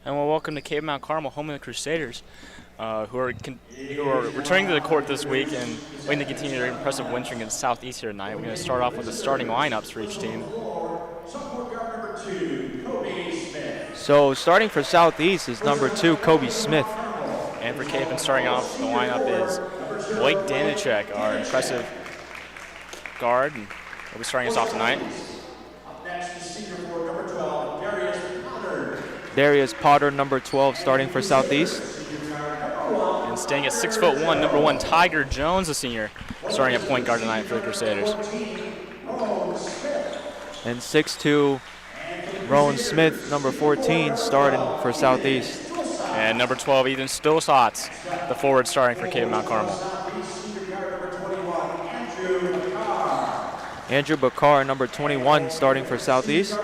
And we'll welcome to Kapaun Mt Carmel, home of the Crusaders, who are returning to the court this week and waiting to continue their impressive win streak against Southeast here tonight. We're going to start off with the starting lineups for each team. So starting for Southeast is number 2, Kobe Smith. And for Kapaun, starting off the lineup is Blake Danicek, our impressive guard, and he'll be starting us off tonight. Darius Potter, number 12, starting for Southeast. And staying at 6'1", number 1, Tiger Jones, the senior, starting at point guard tonight for the Crusaders. And 6'2", Rowan Smith, number 14, starting for Southeast. And number 12, Ethan Stosatz, the forward, starting for Kapaun Mt Carmel. Andrew Bakar, number 21, starting for Southeast.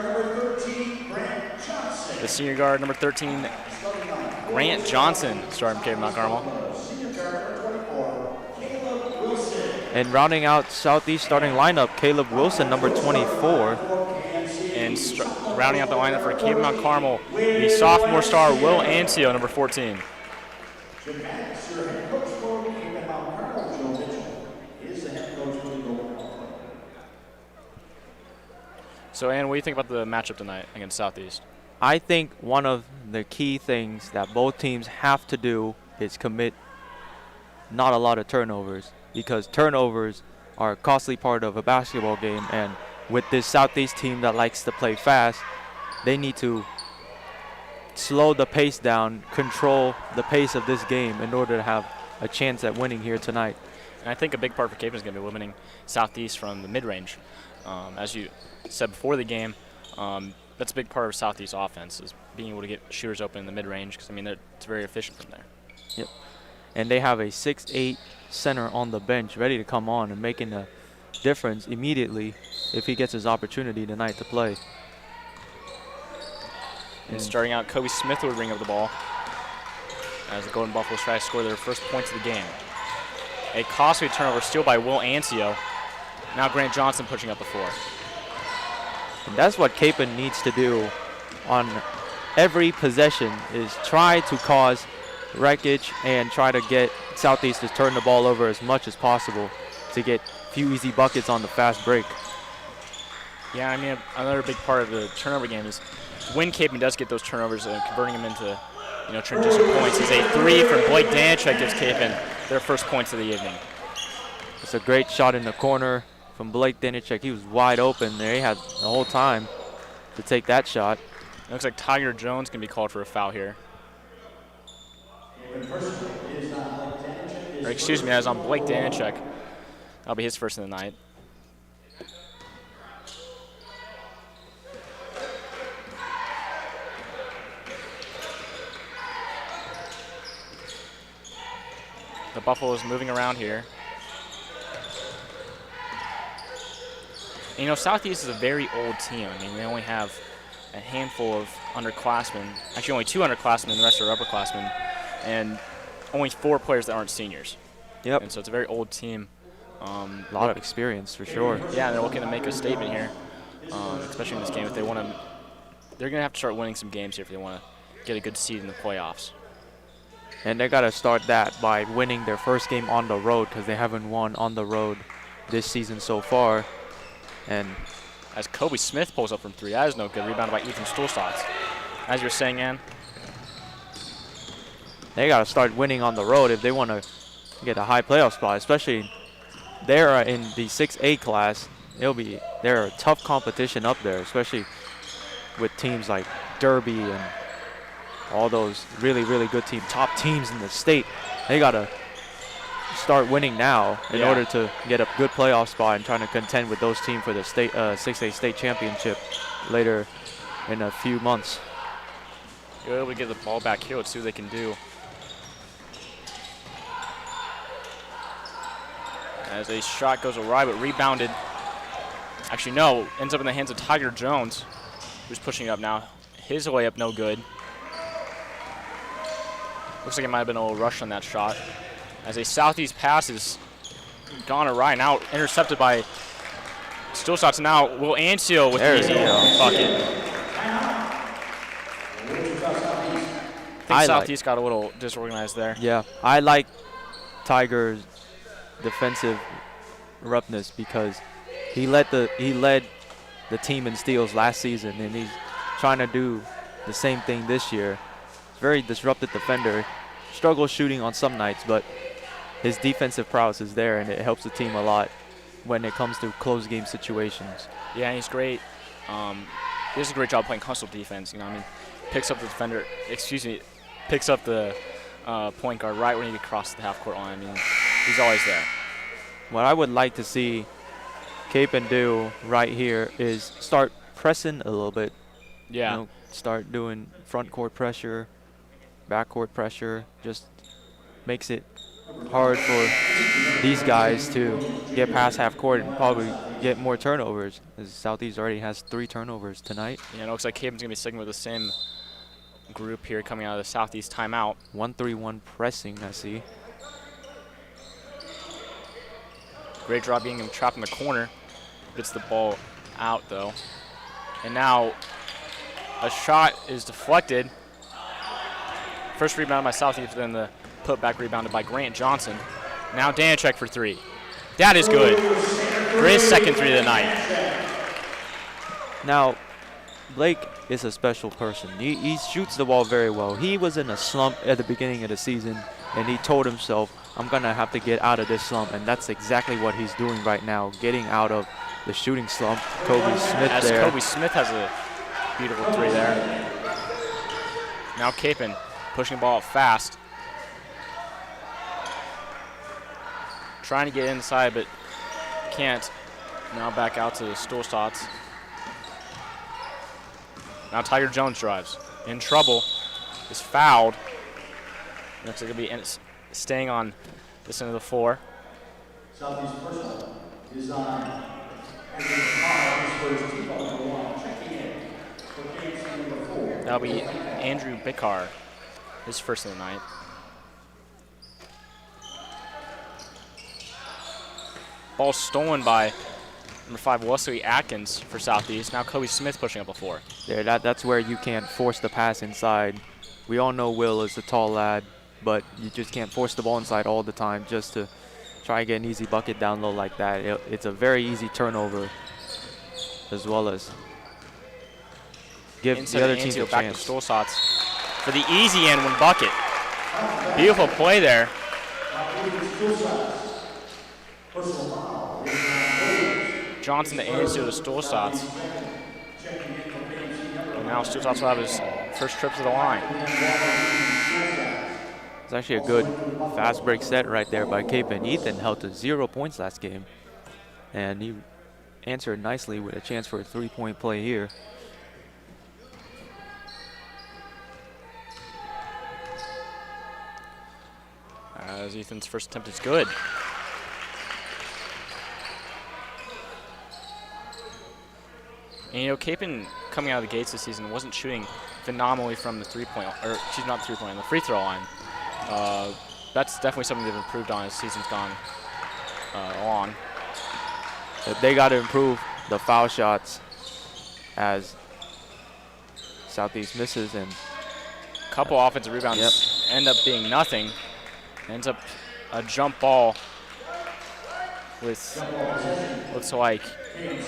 The senior guard, number 13, Grant Johnson, starting for Kapaun Mt Carmel. And rounding out Southeast starting lineup, Caleb Wilson, number 24. And rounding out the lineup for Kapaun Mt Carmel, the sophomore star, Will Ancio, number 14. So, Ann, what do you think about the matchup tonight against Southeast? I think one of the key things that both teams have to do is commit not a lot of turnovers, because turnovers are a costly part of a basketball game, and with this Southeast team that likes to play fast, they need to slow the pace down, control the pace of this game in order to have a chance at winning here tonight. And I think a big part for Kapaun is going to be limiting Southeast from the mid-range. As you said before the game, that's a big part of Southeast offense, is being able to get shooters open in the mid-range, because, I mean, it's very efficient from there. Yep. And they have a 6'8" center on the bench ready to come on and making a difference immediately if he gets his opportunity tonight to play. And starting out, Kobe Smith would bring up the ball as the Golden Buffaloes try to score their first points of the game. A costly turnover, steal by Will Ancio. Now Grant Johnson pushing up the floor. And that's what Kapaun needs to do on every possession, is try to cause wreckage and try to get Southeast to turn the ball over as much as possible to get a few easy buckets on the fast break. Yeah, I mean, another big part of the turnover game is when Kapaun does get those turnovers and converting them into, transition points. Is a 3 from Blake Danicek gives Kapaun their first points of the evening. It's a great shot in the corner from Blake Danicek. He was wide open there. He had the whole time to take that shot. It looks like Tiger Jones can be called for a foul here. Or excuse me, I was on Blake Danicek. That'll be his first in the night. The Buffaloes moving around here. And, Southeast is a very old team. I mean, they only have a handful of underclassmen. Actually, only 2 underclassmen, and the rest are upperclassmen. And only 4 players that aren't seniors. Yep. And so it's a very old team. A lot of experience for sure. Yeah, they're looking to make a statement here, especially in this game. If they want to, they're going to have to start winning some games here if they want to get a good seed in the playoffs. And they got to start that by winning their first game on the road, because they haven't won on the road this season so far. And as Kobe Smith pulls up from 3, that is no good. Rebounded by Ethan Stolstotz. As you were saying, Ann, they got to start winning on the road if they want to get a high playoff spot, especially they're in the 6A class. They're a tough competition up there, especially with teams like Derby and all those really, really good teams, top teams in the state. They got to start winning now in order to get a good playoff spot and trying to contend with those teams for the state 6A state championship later in a few months. You're able to get the ball back here. Let's see what they can do. As a shot goes awry, but rebounded. Actually, no, ends up in the hands of Tiger Jones, who's pushing it up now. His layup, no good. Looks like it might have been a little rush on that shot. As a Southeast pass is gone awry, now intercepted by Stillshots. Now Will Ancio with the easy bucket. think Southeast got a little disorganized there. Yeah, I like Tiger's defensive roughness because he led the team in steals last season, and he's trying to do the same thing this year. Very disruptive defender. Struggles shooting on some nights, but his defensive prowess is there, and it helps the team a lot when it comes to close game situations. Yeah, and he's great. He does a great job playing hustle defense. You know, I mean, picks up the defender. Picks up the point guard right when he crosses the half-court line. I mean, he's always there. What I would like to see Kapaun do right here is start pressing a little bit. Yeah. You know, start doing front court pressure, back court pressure. Just makes it hard for these guys to get past half court and probably get more turnovers, as Southeast already has 3 turnovers tonight. Yeah, it looks like Kapaun's going to be sticking with the same group here coming out of the Southeast timeout. 1-3-1 pressing, I see. Great job being him trapped in the corner. Gets the ball out, though. And now a shot is deflected. First rebound by Southeast, then the putback rebounded by Grant Johnson. Now Danachek for 3. That is good. For his second 3 of the night. Now, Blake is a special person. He shoots the ball very well. He was in a slump at the beginning of the season, and he told himself, I'm going to have to get out of this slump, and that's exactly what he's doing right now, getting out of the shooting slump. Kobe Smith there. Kobe Smith has a beautiful 3 there. Now Kapaun pushing the ball up fast. Trying to get inside, but can't. Now back out to the Stolzats. Now Tiger Jones drives. In trouble. Is fouled. Looks like he'll be staying on this end of the floor. Southeast personal is on That'll be Andrew Bickar, his first of the night. Ball stolen by number 5, Wesley Atkins for Southeast. Now Kobe Smith pushing up a 4. Yeah, that's where you can't force the pass inside. We all know Will is a tall lad, but you just can't force the ball inside all the time just to try and get an easy bucket down low like that. It's a very easy turnover, as well as give the other team a back chance. To Stolzats for the easy and 1 bucket. Beautiful play there. Johnson to Anzio to Stolzats. And now Stolzats will have his first trip to the line. It's actually a good fast break set right there by Kapaun. Ethan held to 0 points last game, and he answered nicely with a chance for a 3-point play here. As Ethan's first attempt is good. And you know, Kapaun coming out of the gates this season wasn't shooting phenomenally from the 3-point, or she's not the 3-point, the free throw line. That's definitely something they've improved on as the season's gone on. But they got to improve the foul shots as Southeast misses, and a couple offensive rebounds end up being nothing. Ends up a jump ball with looks like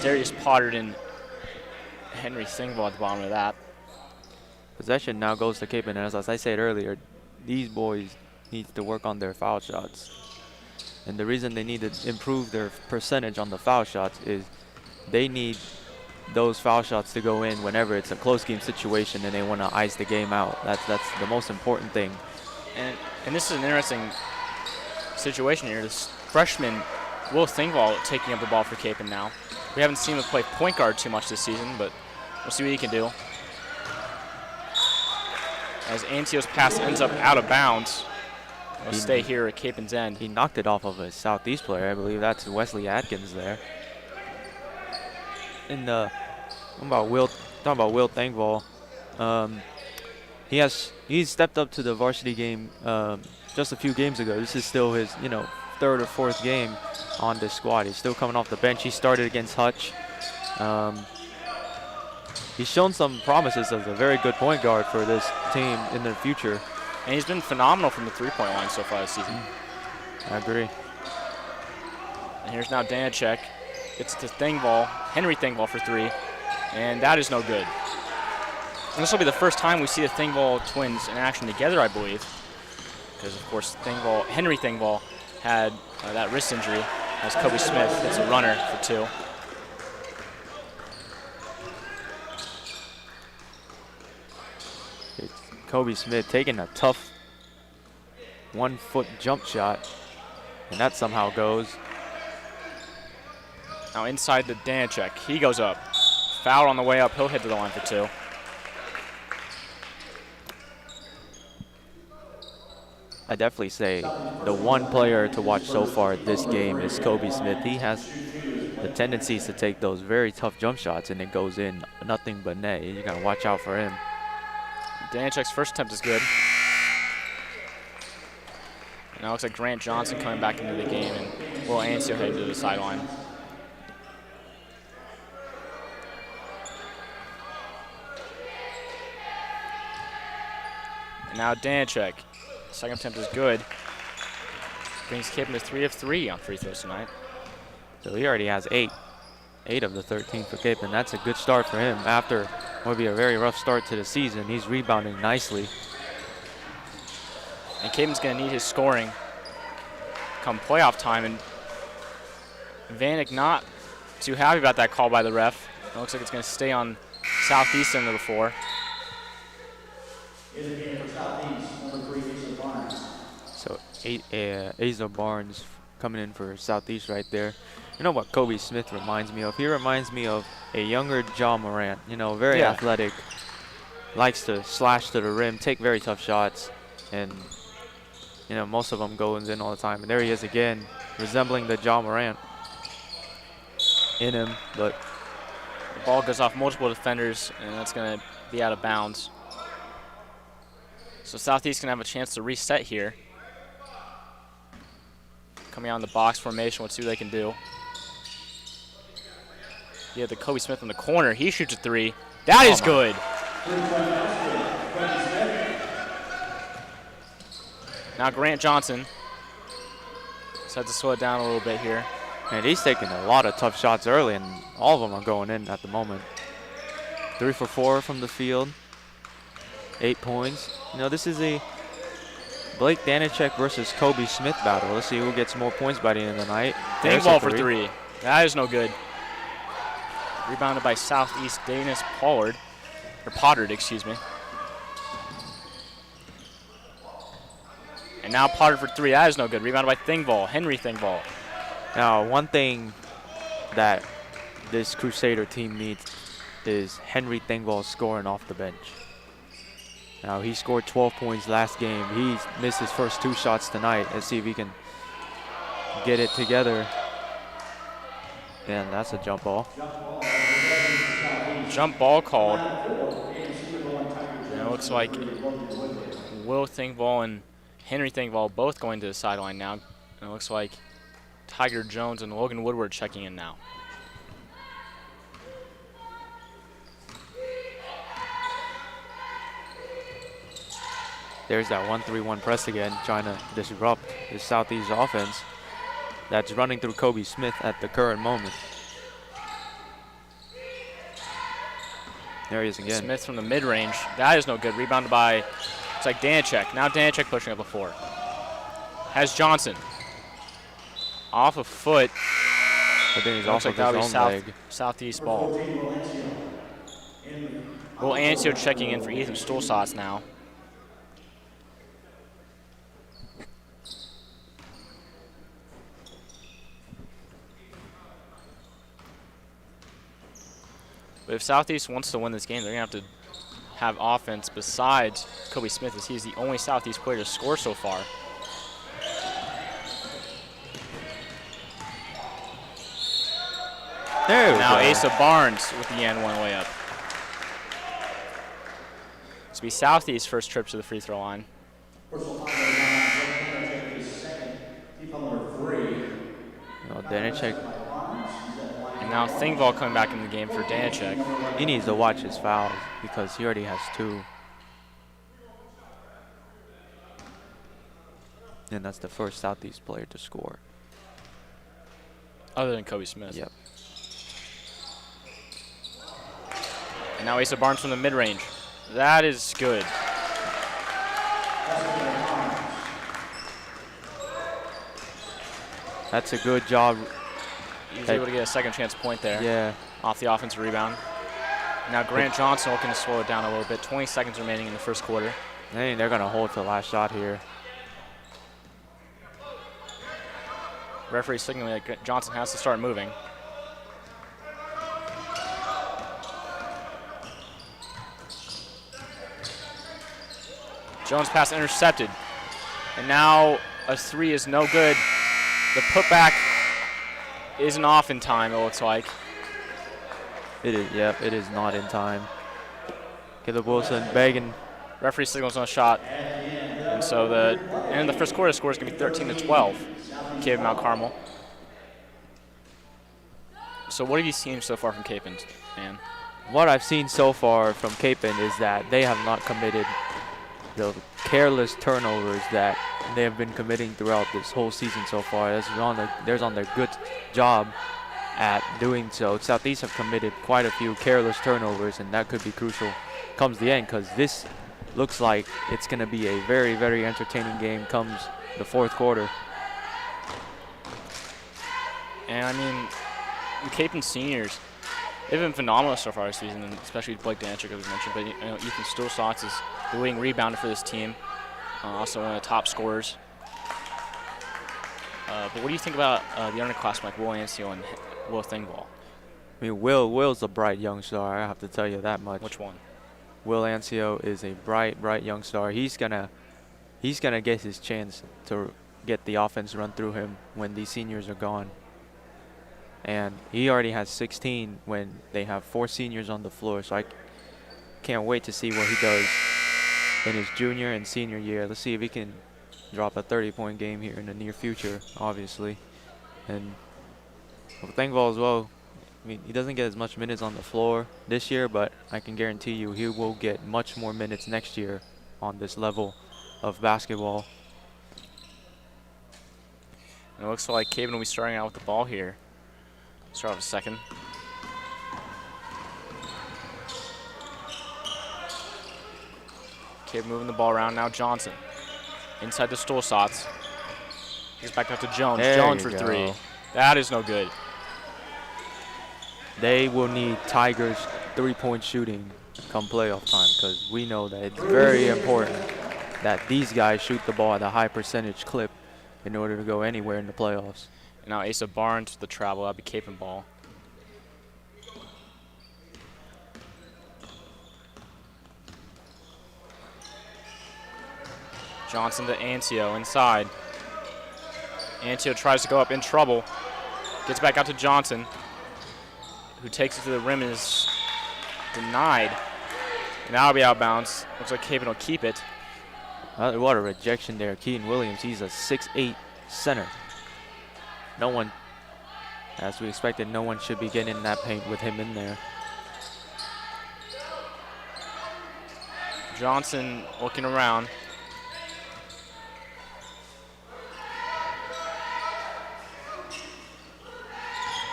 Darius Potter and Henry Singvall at the bottom of that. Possession now goes to Kapaun, and as I said earlier, these boys need to work on their foul shots. And the reason they need to improve their percentage on the foul shots is they need those foul shots to go in whenever it's a close game situation and they want to ice the game out. That's the most important thing. And this is an interesting situation here. This freshman Will Thingvall taking up the ball for Kapaun now. We haven't seen him play point guard too much this season, but we'll see what he can do. As Antio's pass ends up out of bounds, he'll stay here at Kapaun's end. He knocked it off of a Southeast player. I believe that's Wesley Atkins there. And talking about Will Thingvall, he's stepped up to the varsity game just a few games ago. This is still his third or fourth game on this squad. He's still coming off the bench. He started against Hutch. He's shown some promises as a very good point guard for this team in the future. And he's been phenomenal from the three-point line so far this season. I agree. And here's now Danacek. It's to Thingvall, Henry Thingvall for three, and that is no good. And this will be the first time we see the Thingvall twins in action together, I believe, because of course Henry Thingvall had that wrist injury as Kobe Smith hits a runner for two. It's Kobe Smith taking a tough 1-foot jump shot, and that somehow goes. Now inside to Danacek, he goes up. Foul on the way up, he'll hit to the line for two. I definitely say the one player to watch so far this game is Kobe Smith. He has the tendencies to take those very tough jump shots, and it goes in nothing but net. You gotta watch out for him. Danacek's first attempt is good. And now it looks like Grant Johnson coming back into the game, and Will Ancio heading to the sideline. And now Danacek. Second attempt is good. Brings Kapaun to 3 of 3 on free throws tonight. So he already has 8 of the 13 for Kapaun. That's a good start for him. After what would be a very rough start to the season, he's rebounding nicely. And Kapaun's going to need his scoring come playoff time. And Vanek not too happy about that call by the ref. It looks like it's going to stay on Southeast end of the floor. In the game for Southeast, number 3, Asa Barnes. So Asa Barnes coming in for Southeast right there. You know what Kobe Smith reminds me of? He reminds me of a younger Ja Morant. You know, very athletic, likes to slash to the rim, take very tough shots, and you know, most of them goes in all the time. And there he is again, resembling the Ja Morant in him, but the ball goes off multiple defenders, and that's going to be out of bounds. So Southeast can have a chance to reset here. Coming out in the box formation, let's see what they can do. You have the Kobe Smith in the corner. He shoots a three. That is good. Now Grant Johnson just had to slow it down a little bit here. and he's taking a lot of tough shots early, and all of them are going in at the moment. 3 for 4 from the field. 8 points. You know, this is a Blake Danacek versus Kobe Smith battle. Let's see who gets more points by the end of the night. Dang ball for 3. That is no good. Rebounded by Southeast Danis Pollard, or Pottard, excuse me. And now Pottard for 3. That is no good. Rebounded by Thingvall, Henry Thingvall. Now, one thing that this Crusader team needs is Henry Thingvall scoring off the bench. Now, he scored 12 points last game. He's missed his first 2 shots tonight. Let's see if he can get it together. And that's a jump ball. Jump ball called. And it looks like Will Thingvall and Henry Thingvall both going to the sideline now. And it looks like Tiger Jones and Logan Woodward checking in now. There's that 1-3-1 press again, trying to disrupt the Southeast offense that's running through Kobe Smith at the current moment. There he is again. Smith from the mid-range. That is no good. Rebounded by, it's like Danacek. Now Danacek pushing up a 4. Has Johnson. Off a foot. I think he's Looks off like of his own leg. Southeast ball. Will Ancio checking in for Ethan Stulsatz now. But if Southeast wants to win this game, they're going to have offense besides Kobe Smith, as he's the only Southeast player to score so far. There we Now go. Asa Barnes with the N1 layup. This will be Southeast's first trip to the free throw line. Danacek, And now Thingvall coming back in the game for Danacek. he needs to watch his fouls because he already has 2. And that's the first Southeast player to score. Other than Kobe Smith. Yep. And now Asa Barnes from the mid-range. That is good. That's a good job. He was able to get a second chance point there. Yeah. Off the offensive rebound. Now Grant Johnson looking to slow it down a little bit. 20 seconds remaining in the first quarter. I think they're going to hold to the last shot here. Referee signaling that Johnson has to start moving. Jones pass intercepted. And now a three is no good. The putback isn't off in time, it looks like. It is, yep, it is not in time. Caleb Wilson begging. Referee signals on a shot. And so the end of the first quarter score is going to be 13-12. KMC Mount Carmel. So what have you seen so far from Kapaun, man? What I've seen so far from Kapaun is that they have not committed the careless turnovers that they have been committing throughout this whole season so far. There's on their good job at doing so. Southeast have committed quite a few careless turnovers, and that could be crucial comes the end, because this looks like it's going to be a very, very entertaining game comes the fourth quarter. And I mean, the Kapaun seniors, they've been phenomenal so far this season, and especially Blake Danchik, as we mentioned. But you know, Ethan Stulsatz is the leading rebounder for this team, also one of the top scorers. But what do you think about the underclassmen like Will Anstey and Will Thingvall? I mean, Will's a bright young star. I have to tell you that much. Which one? Will Ancio is a bright young star. He's gonna get his chance to get the offense run through him when these seniors are gone. And he already has 16 when they have 4 seniors on the floor. So I can't wait to see what he does in his junior and senior year. Let's see if he can drop a 30-point game here in the near future, obviously. And Thingvall as well. I mean, he doesn't get as much minutes on the floor this year, but I can guarantee you he will get much more minutes next year on this level of basketball. And it looks like Kapaun will be starting out with the ball here. Start off a second. Kapaun moving the ball around now. Johnson inside the Stulsatz. He's back up to Jones. There Jones you for go. 3. That is no good. They will need Tigers' 3-point shooting come playoff time, because we know that it's very important that these guys shoot the ball at a high percentage clip in order to go anywhere in the playoffs. And now Asa Barnes with the travel. That'll be Kapaun ball. Johnson to Ancio inside. Ancio tries to go up in trouble. Gets back out to Johnson, who takes it to the rim and is denied. And that'll be out of bounds. Looks like Kapaun will keep it. What a rejection there. Keaton Williams, he's a 6'8" center. No one, as we expected, no one should be getting in that paint with him in there. Johnson looking around.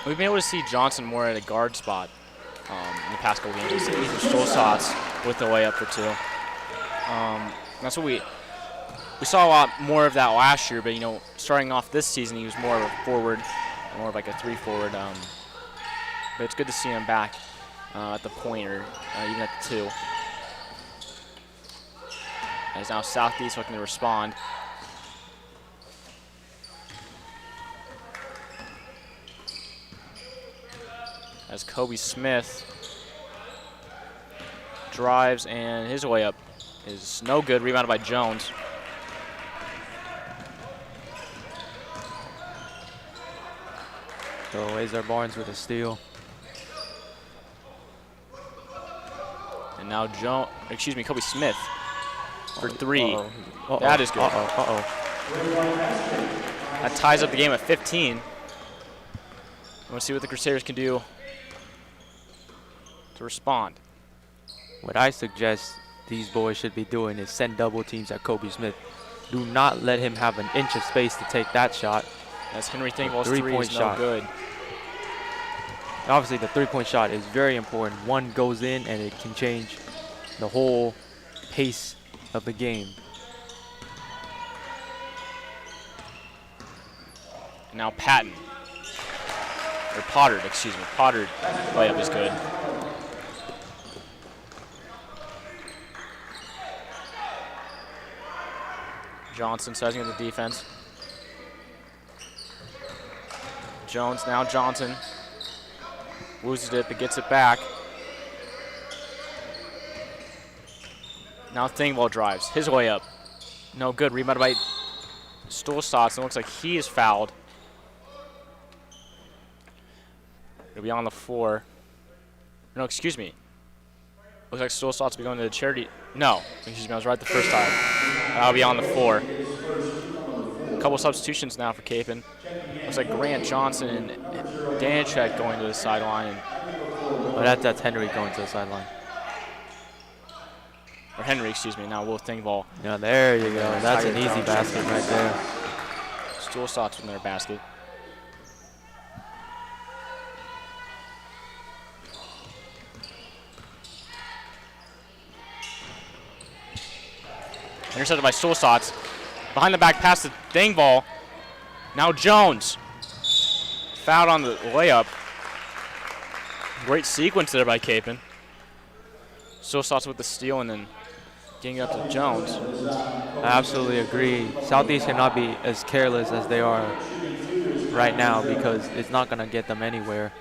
We've been able to see Johnson more at a guard spot in the past couple games. We've seen Ethan Stulsatz with the layup for 2. That's what we saw a lot more of that last year, but you know, starting off this season, he was more of a forward, more of like a 3 forward. But it's good to see him back at the point, or even at the 2. As now Southeast looking to respond. As Kobe Smith drives, and his way up is no good. Rebounded by Jones. So Asa Barnes with a steal. And now Kobe Smith for 3. Uh-oh. That is good. Uh-oh. That ties up the game at 15. We'll see what the Crusaders can do to respond. What I suggest these boys should be doing is send double teams at Kobe Smith Do not let him have an inch of space to take that shot. As Henry Thingvall's Three-point three is no shot. good. Obviously, the three-point shot is very important. One goes in, and it can change the whole pace of the game. Now Patton. Or Pottard, excuse me. Pottard layup is good. Johnson sizing up the defense. Jones, now Johnson. Loses it, but gets it back. Now Thingvall drives. His way up. No good. Rebounded by Stolstotz. It looks like he is fouled. It'll be on the floor. No, excuse me. Looks like Stolstotz will be going to the charity. No, excuse me. I was right the first time. That'll be on the floor. A couple substitutions now for Kapaun. Looks like Grant Johnson and Danchek going to the sideline. Oh, that's Henry going to the sideline. Or Henry, excuse me. Now Will Thingvall. Yeah, there you go. That's an easy basket right there. Stolstotz in their basket. Intercepted by Stolstotz. Behind the back pass to Thingvall. Now Jones. Fouled on the layup. Great sequence there by Kapaun. Stolstotz with the steal and then getting up to Jones. I absolutely agree. Southeast cannot be as careless as they are right now because it's not going to get them anywhere.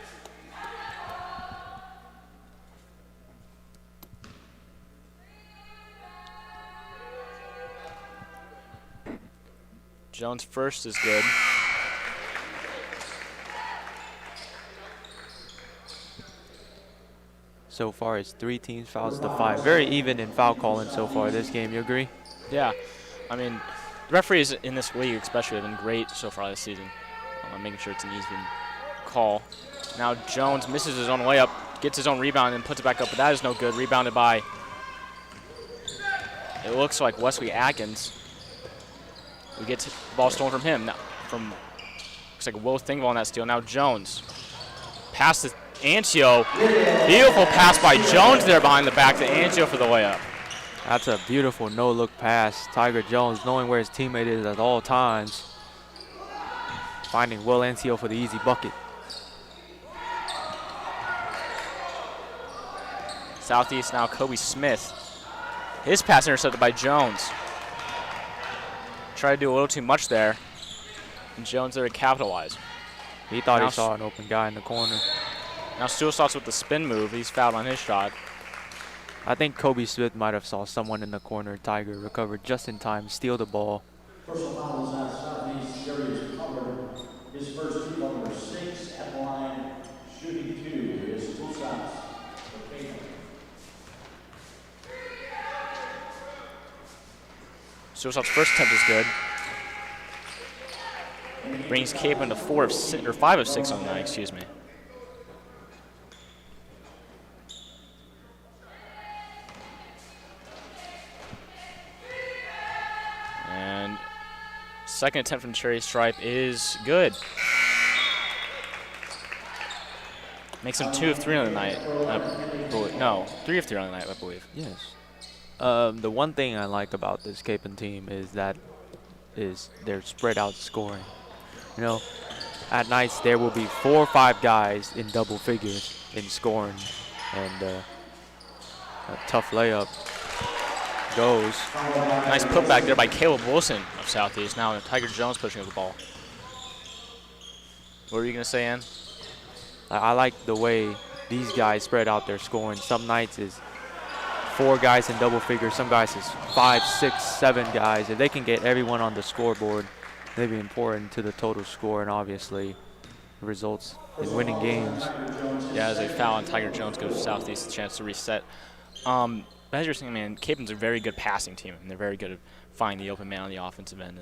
Jones first is good. So far, it's 3 teams fouls to 5. Very even in foul calling so far this game. You agree? Yeah. I mean, the referees in this league especially have been great so far this season. Making sure it's an even call. Now Jones misses his own layup, gets his own rebound, and puts it back up, but that is no good. Rebounded by, it looks like Wesley Atkins. We get the ball stolen from him. Now, looks like Will Thingvall on that steal. Now Jones. Pass to Ancio. Beautiful pass by Jones there behind the back to Ancio for the layup. That's a beautiful no-look pass. Tiger Jones knowing where his teammate is at all times. Finding Will Ancio for the easy bucket. Southeast now Kobe Smith. His pass intercepted by Jones. Tried to do a little too much there. And Jones there to capitalize. He thought Now he saw an open guy in the corner. Now Stolstotz with the spin move. He's fouled on his shot. I think Kobe Smith might have saw someone in the corner. Tiger recovered just in time, steal the ball. Personal foul is at Southeast. Darius Cumber. His first team number 6 at the line. Shooting 2 is 2 shots for Kapaun. Stolstotz's first attempt is good. Brings Kapaun to 5 of 6 on the night, excuse me. And second attempt from Cherry Stripe is good. Makes him 2 of 3 on the night. No, 3 of 3 on the night, I believe. Yes. The one thing I like about this Kapaun team is that they're spread out scoring. You know, at nights there will be 4 or 5 guys in double figures in scoring, and a tough layup goes. Nice putback there by Caleb Wilson of Southeast. Now Tiger Jones pushing up the ball. What were you going to say, Ann? I like the way these guys spread out their scoring. Some nights is 4 guys in double figures. Some guys is 5, 6, 7 guys. If they can get everyone on the scoreboard, they'd be important to the total score, and obviously it results in winning games. Yeah, as a foul on Tiger Jones gives Southeast a chance to reset. But as you're saying, man, Kapaun's a very good passing team, and they're very good at finding the open man on the offensive end,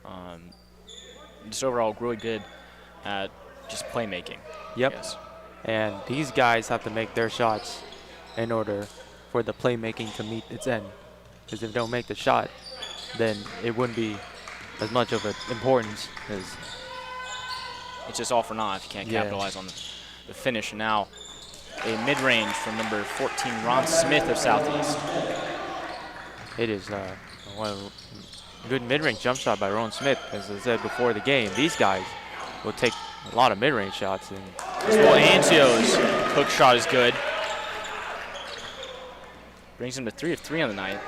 and just overall really good at just playmaking. Yep. Yes. And these guys have to make their shots in order for the playmaking to meet its end. Because if they don't make the shot, then it wouldn't be as much of an importance as. It's just all for naught if you can't capitalize on the finish. Now a mid-range from number 14, Ron Smith of Southeast. It is one good mid-range jump shot by Ron Smith. As I said before the game, these guys will take a lot of mid-range shots. And Well, Antio's hook shot is good. Brings him to 3 of 3 on the night.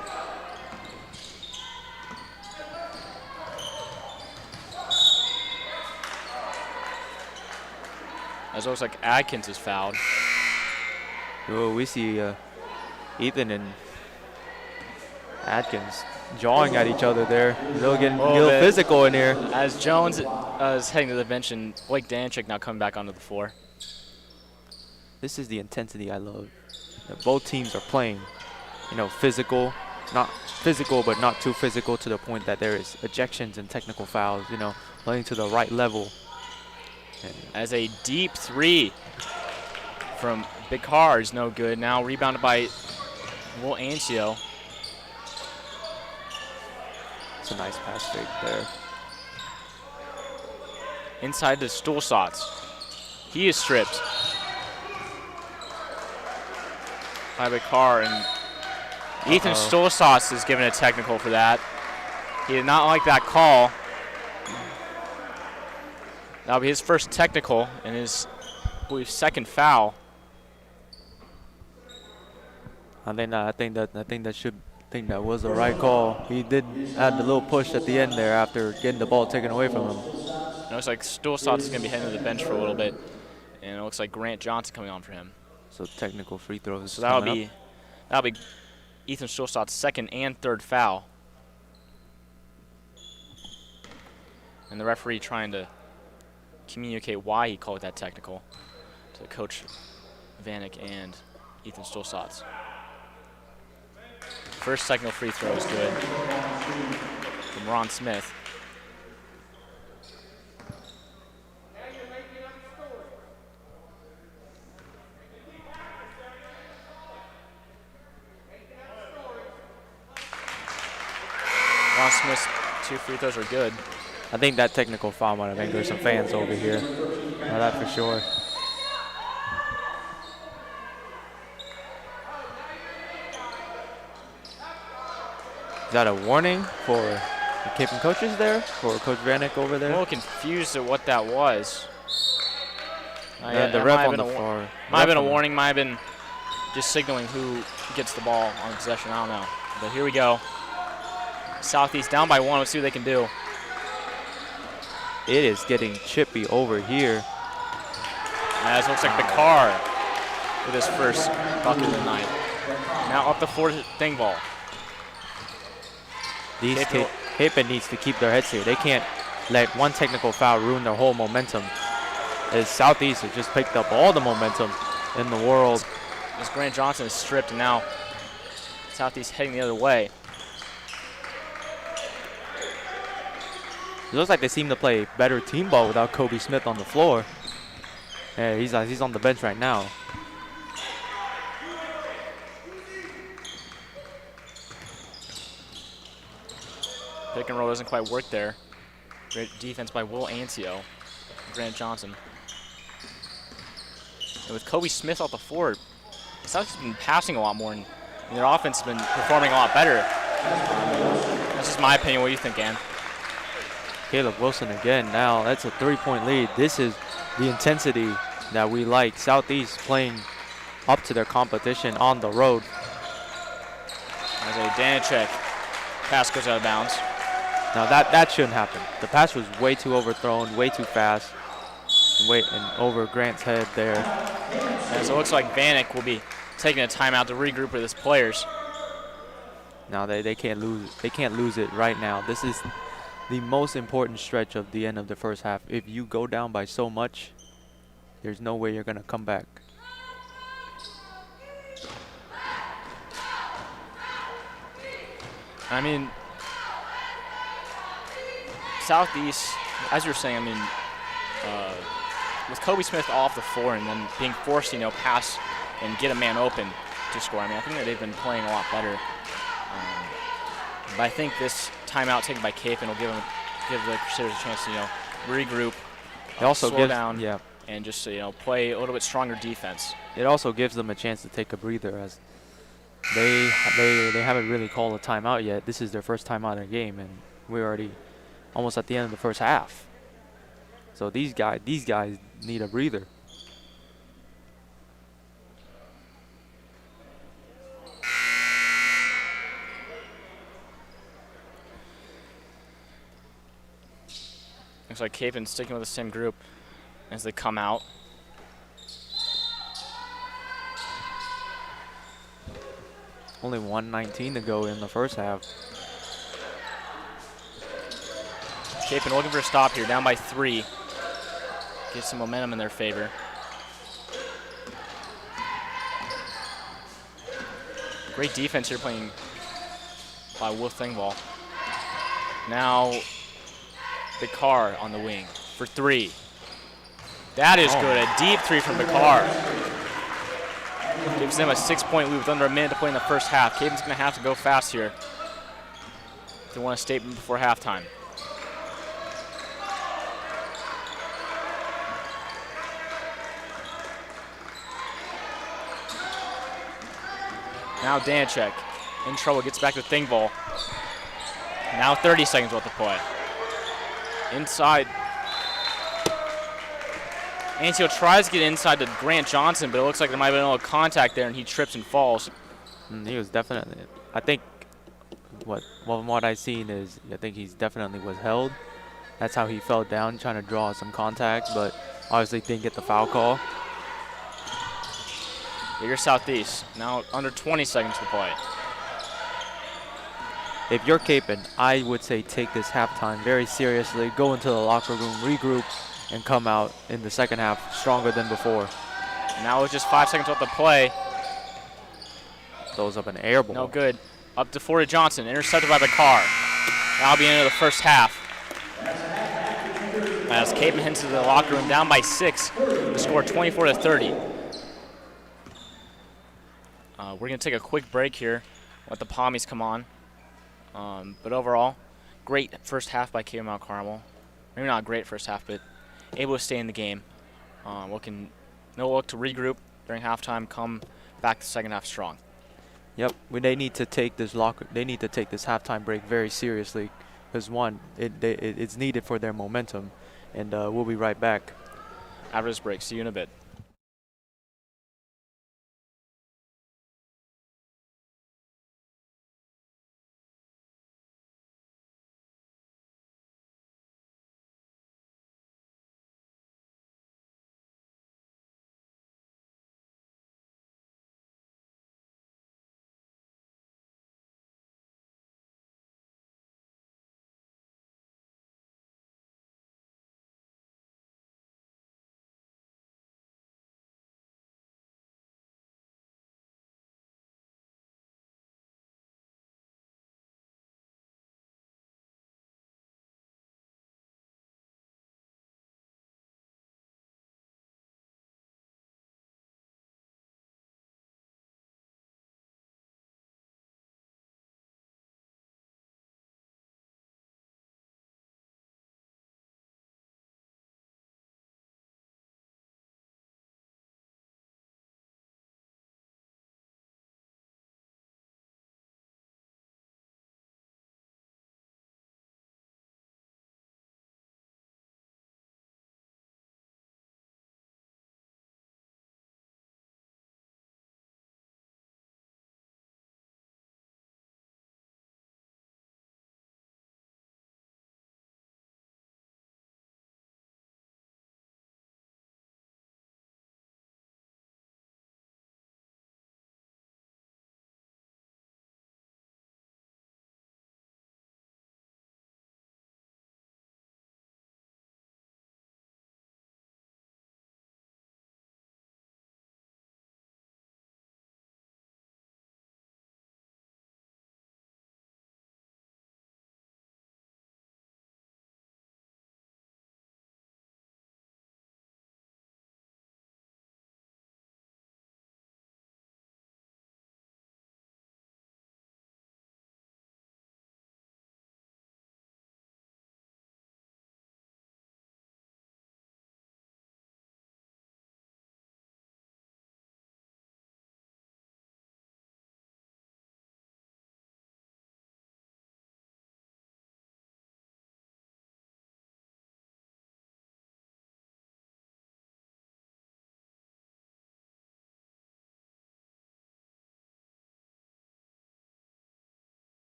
As it looks like Adkins is fouled. oh, we see Ethan and Adkins jawing at each other there. They'll get a little physical in here. As Jones is heading to the bench, and Blake Danchik now coming back onto the floor. This is the intensity I love. That both teams are playing, you know, physical, not physical, but not too physical to the point that there is ejections and technical fouls, you know, playing to the right level. As a deep 3 from Bikar is no good. Now rebounded by Will Ancio. It's a nice pass fake there. Inside the Stulsatz. He is stripped by Bikar, and Ethan Stulsatz is given a technical for that. He did not like that call. That'll be his first technical and his, I believe, second foul. I think that was the right call. He did add the little push at the end there after getting the ball taken away from him. It looks like Stulsatz is going to be heading to the bench for a little bit, and it looks like Grant Johnson coming on for him. So technical free throws. So that'll be Ethan Stulsatz's second and third foul. And the referee trying to communicate why he called that technical to Coach Vanek and Ethan Stulsatz. First technical free throw is good from Ron Smith. Ron Smith's 2 free throws are good. I think that technical foul might have angered some fans over here. That for sure. Is that a warning for the Kapaun coaches there? For Coach Vanek over there? I'm a little confused at what that was. The ref on the floor. Might have been a warning, might have been just signaling who gets the ball on possession. I don't know. But here we go. Southeast down by 1. Let's see what they can do. It is getting chippy over here. As it looks like Bikar with his first bucket of the night. Now up the floor to Dingval. These Kapaun needs to keep their heads here. They can't let one technical foul ruin their whole momentum. As Southeast has just picked up all the momentum in the world. As Grant Johnson is stripped, and now Southeast heading the other way. It looks like they seem to play better team ball without Kobe Smith on the floor. Yeah, he's on the bench right now. Pick and roll doesn't quite work there. Great defense by Will Ancio, Grant Johnson. And with Kobe Smith off the floor, Southeast has been passing a lot more, and their offense has been performing a lot better. That's just my opinion. What do you think, Ann? Caleb Wilson again now. That's a 3-point lead. This is the intensity that we like. Southeast playing up to their competition on the road. As a Danachek pass goes out of bounds. Now that shouldn't happen. The pass was way too overthrown, way too fast. And over Grant's head there. As it looks like Vanek will be taking a timeout to regroup with his players. Now they can't lose. They can't lose it right now. This is the most important stretch of the end of the first half. If you go down by so much, there's no way you're gonna come back. I mean, Southeast, as you're saying, I mean, with Kobe Smith off the floor and then being forced to, pass and get a man open to score, I mean, I think that they've been playing a lot better. But I think this timeout taken by Kapaun will give the Crusaders a chance to regroup, It also slow gives down, yeah. and just play a little bit stronger defense. It also gives them a chance to take a breather, as they haven't really called a timeout yet. This is their first timeout in a game, and we're already almost at the end of the first half. So these guys need a breather. Looks like Kapaun sticking with the same group as they come out. Only 1:19 to go in the first half. Kapaun looking for a stop here, down by 3. Get some momentum in their favor. Great defense here playing by Wolf Thingvall. Now, Bakar on the wing for 3. That is good, a deep 3 from Bakar. Gives them a 6-point lead with under a minute to play in the first half. Kapaun's gonna have to go fast here if they want a statement before halftime. Now Danchek in trouble, gets back to Thingvall. Now 30 seconds left to play. Inside. Antio tries to get inside to Grant Johnson, but it looks like there might have been a little contact there, and he trips and falls. He was definitely, I think, from what I've seen is, I think he's definitely was held. That's how he fell down, trying to draw some contact, but obviously didn't get the foul call. You're Southeast. Now under 20 seconds to play. If you're Kapaun, I would say take this halftime very seriously, go into the locker room, regroup, and come out in the second half stronger than before. Now with just 5 seconds left to play. Throws up an air ball. No good. Up to 40 Johnson, intercepted by Bakar. That'll be the end of the first half. As Kapaun heads to the locker room down by 6, the score 24-30. We're going to take a quick break here, let the Palmies come on. But overall, great first half by KM Mount Carmel. Maybe not a great first half, but able to stay in the game. Look to regroup during halftime, come back the second half strong. Yep, they need to take this halftime break very seriously, because one, it's needed for their momentum, and we'll be right back. After this break, see you in a bit.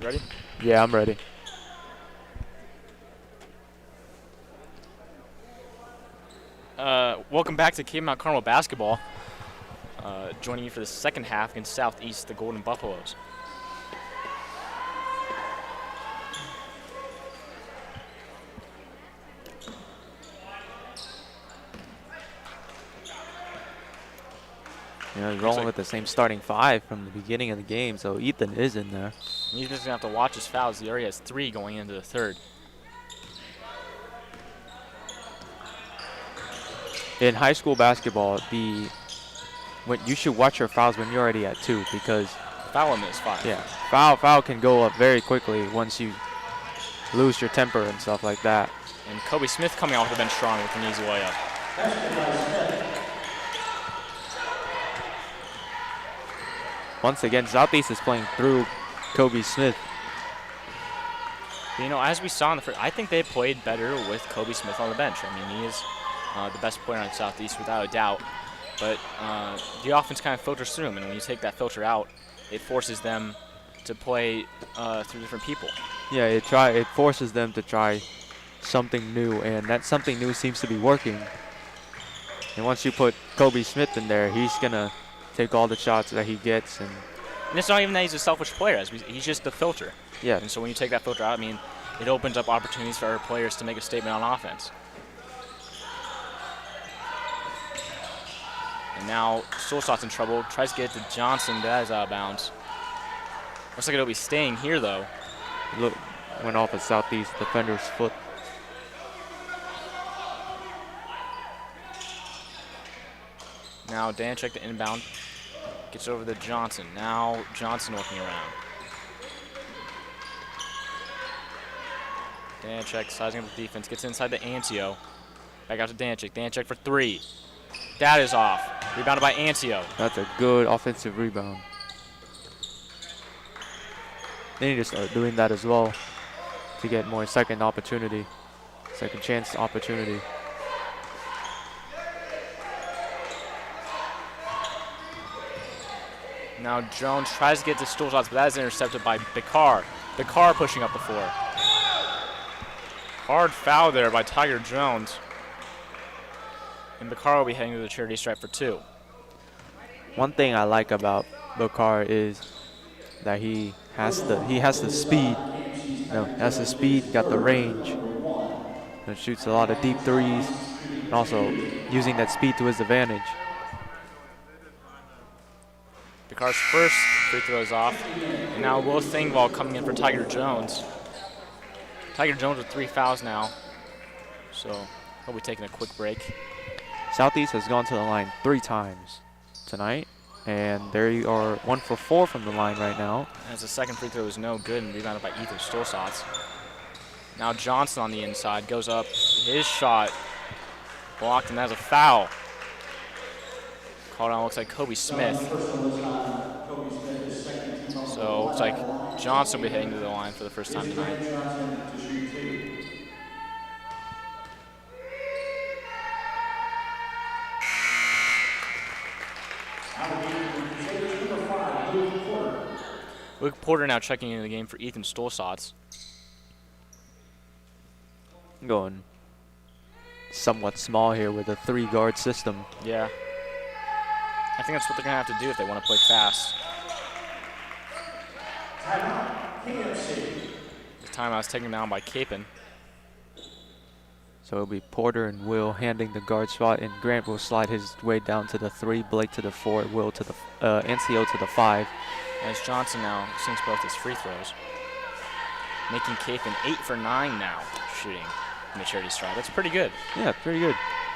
Ready? Yeah, I'm ready. Welcome back to Kapaun Mt Carmel basketball. Joining you for the second half against Southeast, the Golden Buffaloes. Yeah, rolling with the same starting 5 from the beginning of the game, so Ethan is in there. He's just going to have to watch his fouls. He already has 3 going into the third. In high school basketball, you should watch your fouls when you're already at 2 because Foul limit is 5. yeah, foul can go up very quickly once you lose your temper and stuff like that. And Kobe Smith coming off the bench strong with an easy layup. Once again, Southeast is playing through Kobe Smith. You know, as we saw in the first, I think they played better with Kobe Smith on the bench. I mean, he is the best player on Southeast without a doubt. But the offense kind of filters through him, and when you take that filter out, it forces them to play through different people. Yeah, it forces them to try something new, and that something new seems to be working. And once you put Kobe Smith in there, he's gonna take all the shots that he gets, and it's not even that he's a selfish player; he's just the filter. yeah. And so when you take that filter out, I mean, it opens up opportunities for our players to make a statement on offense. And now Stolzat's in trouble. Tries to get it to Johnson. That is out of bounds. Looks like it'll be staying here, though. Look, went off a Southeast defender's foot. Now Danchek to inbound. Gets over to Johnson. Now Johnson looking around. Danchek sizing up the defense. Gets inside to Antio. Back out to Danchek. Danchek for 3. That is off. Rebounded by Antio. That's a good offensive rebound. They need to start doing that as well to get more second chance opportunity. Now Jones tries to get to Stolzat's, but that is intercepted by Bakar. Bakar pushing up the floor. Hard foul there by Tiger Jones. And Bakar will be heading to the charity stripe for 2. One thing I like about Bakar is that he has the speed. Has the speed, got the range, and shoots a lot of deep threes, and also using that speed to his advantage. Bakar's first free throw is off. And now Will Thingvall coming in for Tiger Jones. Tiger Jones with 3 fouls now. So he'll be taking a quick break. Southeast has gone to the line 3 times tonight, and they are 1 for 4 from the line right now. As the second free throw is no good and rebounded by Ethan Stolzat. Now Johnson on the inside goes up. His shot blocked, and that's a foul. Called on looks like Kobe Smith. So looks like Johnson will be heading to the line for the first time tonight. Luke Porter now checking into the game for Ethan Stolzat. Going somewhat small here with a 3-guard system. Yeah. I think that's what they're going to have to do if they want to play fast. The timeout's taken down by Kapaun. So it'll be Porter and Will handing the guard spot, and Grant will slide his way down to the 3, Blake to the 4, Will to the NCO to the 5. As Johnson now sinks both his free throws, making Kapaun 8 for 9 now shooting in the charity stripe. That's pretty good. Yeah, pretty good.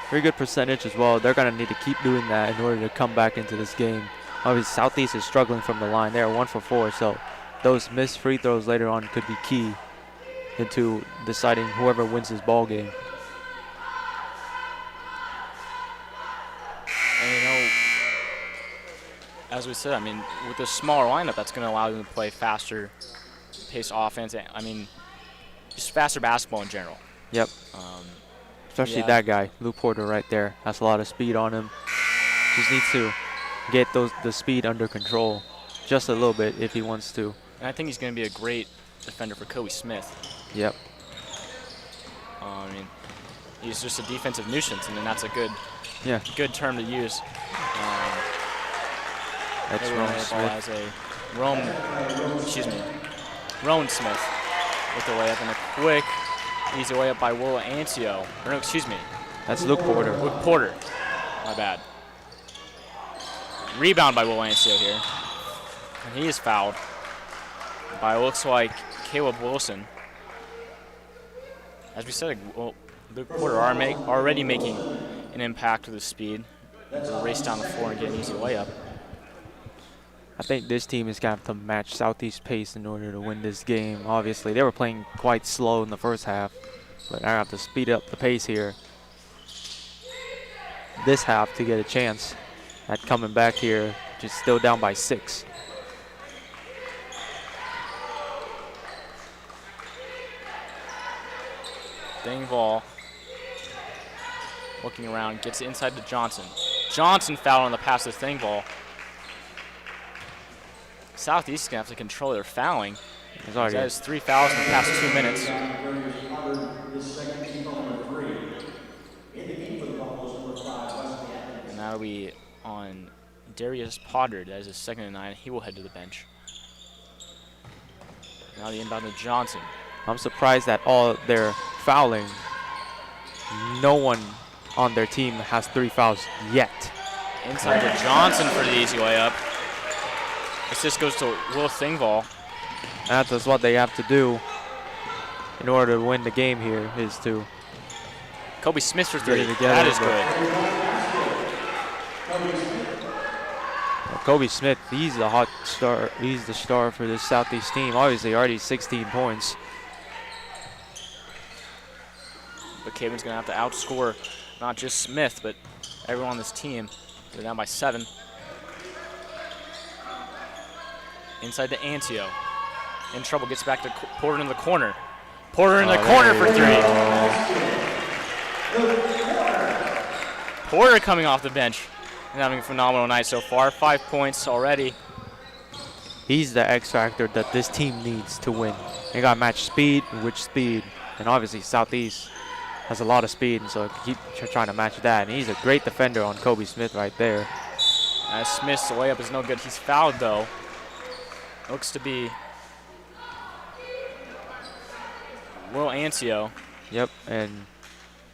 Very good percentage as well. They're going to need to keep doing that in order to come back into this game. Obviously, Southeast is struggling from the line. They are 1 for 4, so those missed free throws later on could be key into deciding whoever wins this ball game. And you know, as we said, I mean, with this smaller lineup, that's going to allow them to play faster pace offense. I mean, just faster basketball in general. Yep. Especially that guy, Luke Porter right there. Has a lot of speed on him. Just needs to get the speed under control. just a little bit if he wants to. And I think he's going to be a great defender for Kobe Smith. Yep. I mean, he's just a defensive nuisance, and then that's a good, Yeah. good term to use. That's Maybe Rowan we'll Smith. as a Rowan Smith with the layup, and a quick, easy layup by Will Ancio. Or no, excuse me, That's Luke Porter. Luke Porter. My bad. Rebound by Will Ancio here. And he is fouled by, it looks like, Caleb Wilson. As we said, Luke Porter already making an impact with his speed. He'll race down the floor and get an easy layup. I think this team is going to have to match Southeast pace in order to win this game. Obviously, they were playing quite slow in the first half, but I have to speed up the pace here this half to get a chance at coming back here, just still down by 6. Dingval looking around, gets it inside to Johnson. Johnson fouled on the pass to Thingval. Southeast is going to have to control their fouling. That is 3 fouls in the past 2 minutes. And that'll be on Darius Potter. That is his 2nd and 9. He will head to the bench. Now the inbound to Johnson. I'm surprised that all their fouling, no one on their team has 3 fouls yet. Inside to Johnson for the easy layup. Assist goes to Will Thingval. That's what they have to do in order to win the game here, is to Kobe Smith for get 3. it together. That is good. Kobe Smith, he's the hot star. He's the star for this Southeast team. Obviously, already 16 points. But Caven's going to have to outscore not just Smith, but everyone on this team. They're down by 7. Inside to Ancio. In trouble, gets back to Porter in the corner. Porter in the corner for 3. Porter coming off the bench and having a phenomenal night so far. 5 points already. He's the X factor that this team needs to win. They got to match speed with speed. And obviously, Southeast has a lot of speed, and so keep trying to match that. And he's a great defender on Kobe Smith right there. As Smith's layup is no good. He's fouled, though. Looks to be Will Ancio. Yep, and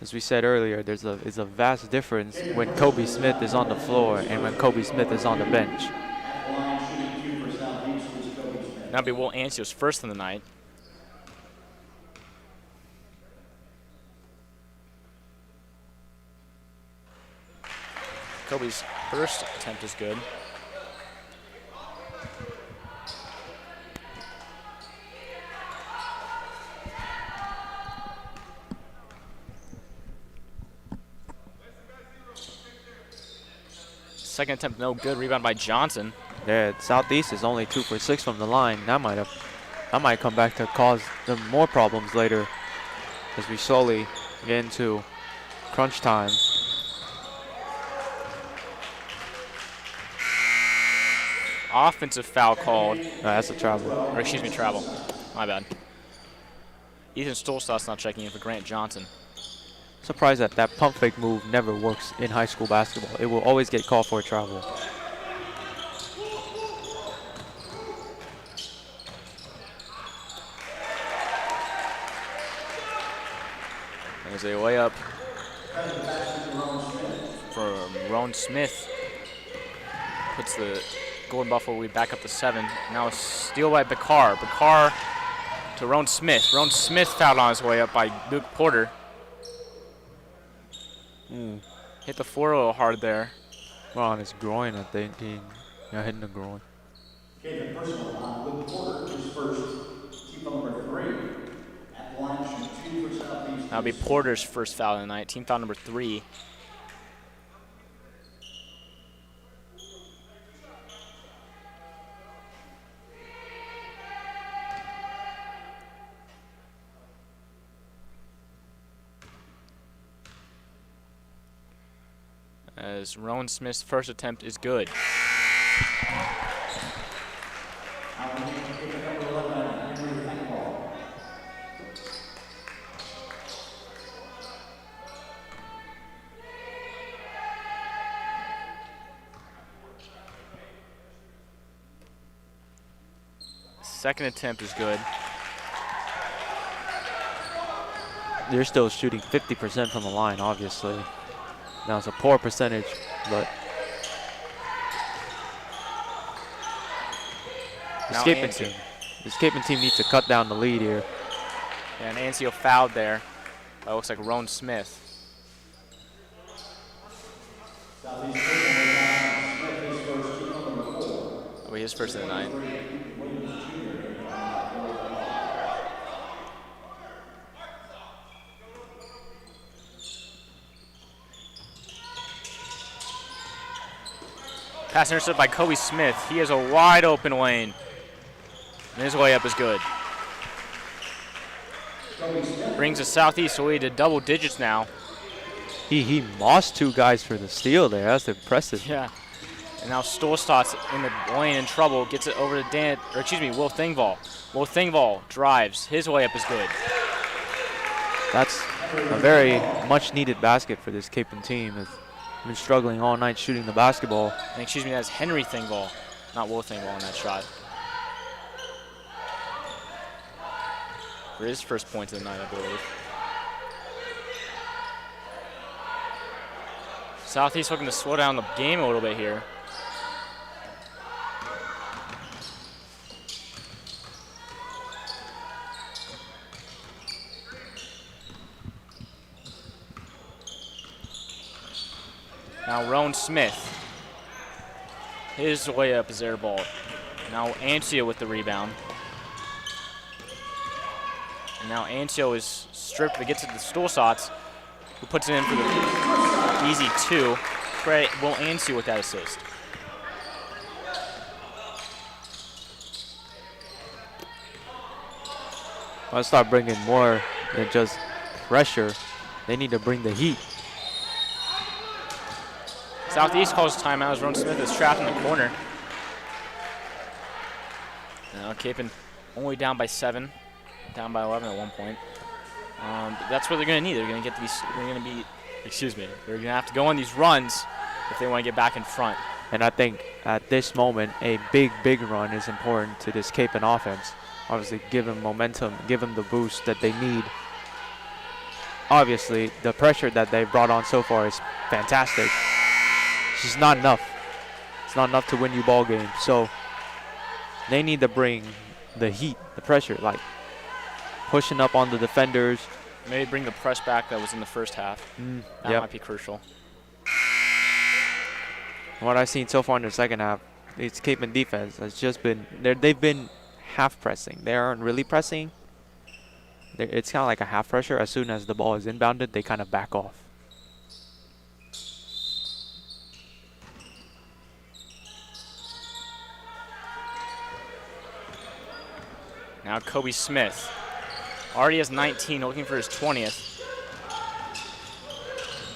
as we said earlier, there's a vast difference when Kobe Smith is on the floor and when Kobe Smith is on the bench. That'll be Will Ancio's first in the night. Kobe's first attempt is good. Second attempt, no good. Rebound by Johnson. Yeah, Southeast is only 2 for 6 from the line. That might come back to cause them more problems later as we slowly get into crunch time. Offensive foul called. That's a travel. Or excuse me, travel. My bad. Ethan Stolstad's not checking in for Grant Johnson. Surprised that that pump fake move never works in high school basketball. It will always get called for a travel. There's a layup from Rowan Smith. Puts the Golden Buffalo lead back up to 7. Now a steal by Bakar. Bakar to Rowan Smith. Rowan Smith fouled on his way up by Luke Porter. Hit the floor a little hard there. Well, on his groin, I think. Yeah, hitting the groin. Okay, the personal on Luke Porter is first. Team number 3. At the line, shoot 2 for Southeast. That'll be Porter's first foul of the night. Team foul number 3. As Rowan Smith's first attempt is good. Number 11, Henry Thankball. Second attempt is good. They're still shooting 50% from the line, obviously. Now it's a poor percentage, but the escapement team needs to cut down the lead here. And Ancio fouled there. That looks like Roan Smith. Southeast Smith, his first team number 4. Oh, his first of the night. Pass intercepted by Kobe Smith. He has a wide open lane. And his way up is good. Brings the Southeast away to double digits now. He mossed 2 guys for the steal there. That's impressive. Yeah. And now Stolstadt's in the lane in trouble. Gets it over to Will Thingvall. Will Thingvall drives. His way up is good. That's a very much needed basket for this Kapaun team. They've been struggling all night shooting the basketball. And that's Henry Thingvall, not Will Thingvall in that shot. For his first point of the night, I believe. Southeast looking to slow down the game a little bit here. Now Roan Smith. His way up is air ball. Now Ancio with the rebound. And now Ancio is stripped but gets it to Stolstad, who puts it in for the easy 2. Great, Will Ancio with that assist. Let's start bringing more than just pressure. They need to bring the heat. Southeast calls timeout as Roan Smith is trapped in the corner. Now Kapaun only down by 7, down by 11 at one point. That's what they're going to need. They're going to get these. They're going to be. They're going to have to go on these runs if they want to get back in front. And I think at this moment, a big run is important to this Kapaun offense. Obviously, give them momentum, give them the boost that they need. Obviously, the pressure that they've brought on so far is fantastic. It's just not enough. It's not enough to win you ball games. So they need to bring the heat, the pressure, like pushing up on the defenders. Maybe bring the press back that was in the first half. That might be crucial. What I've seen so far in the second half, it's Kapaun defense has just been they've been half pressing. They aren't really pressing. It's kind of like a half pressure. As soon as the ball is inbounded, they kind of back off. Now Kobe Smith already has 19, looking for his 20th.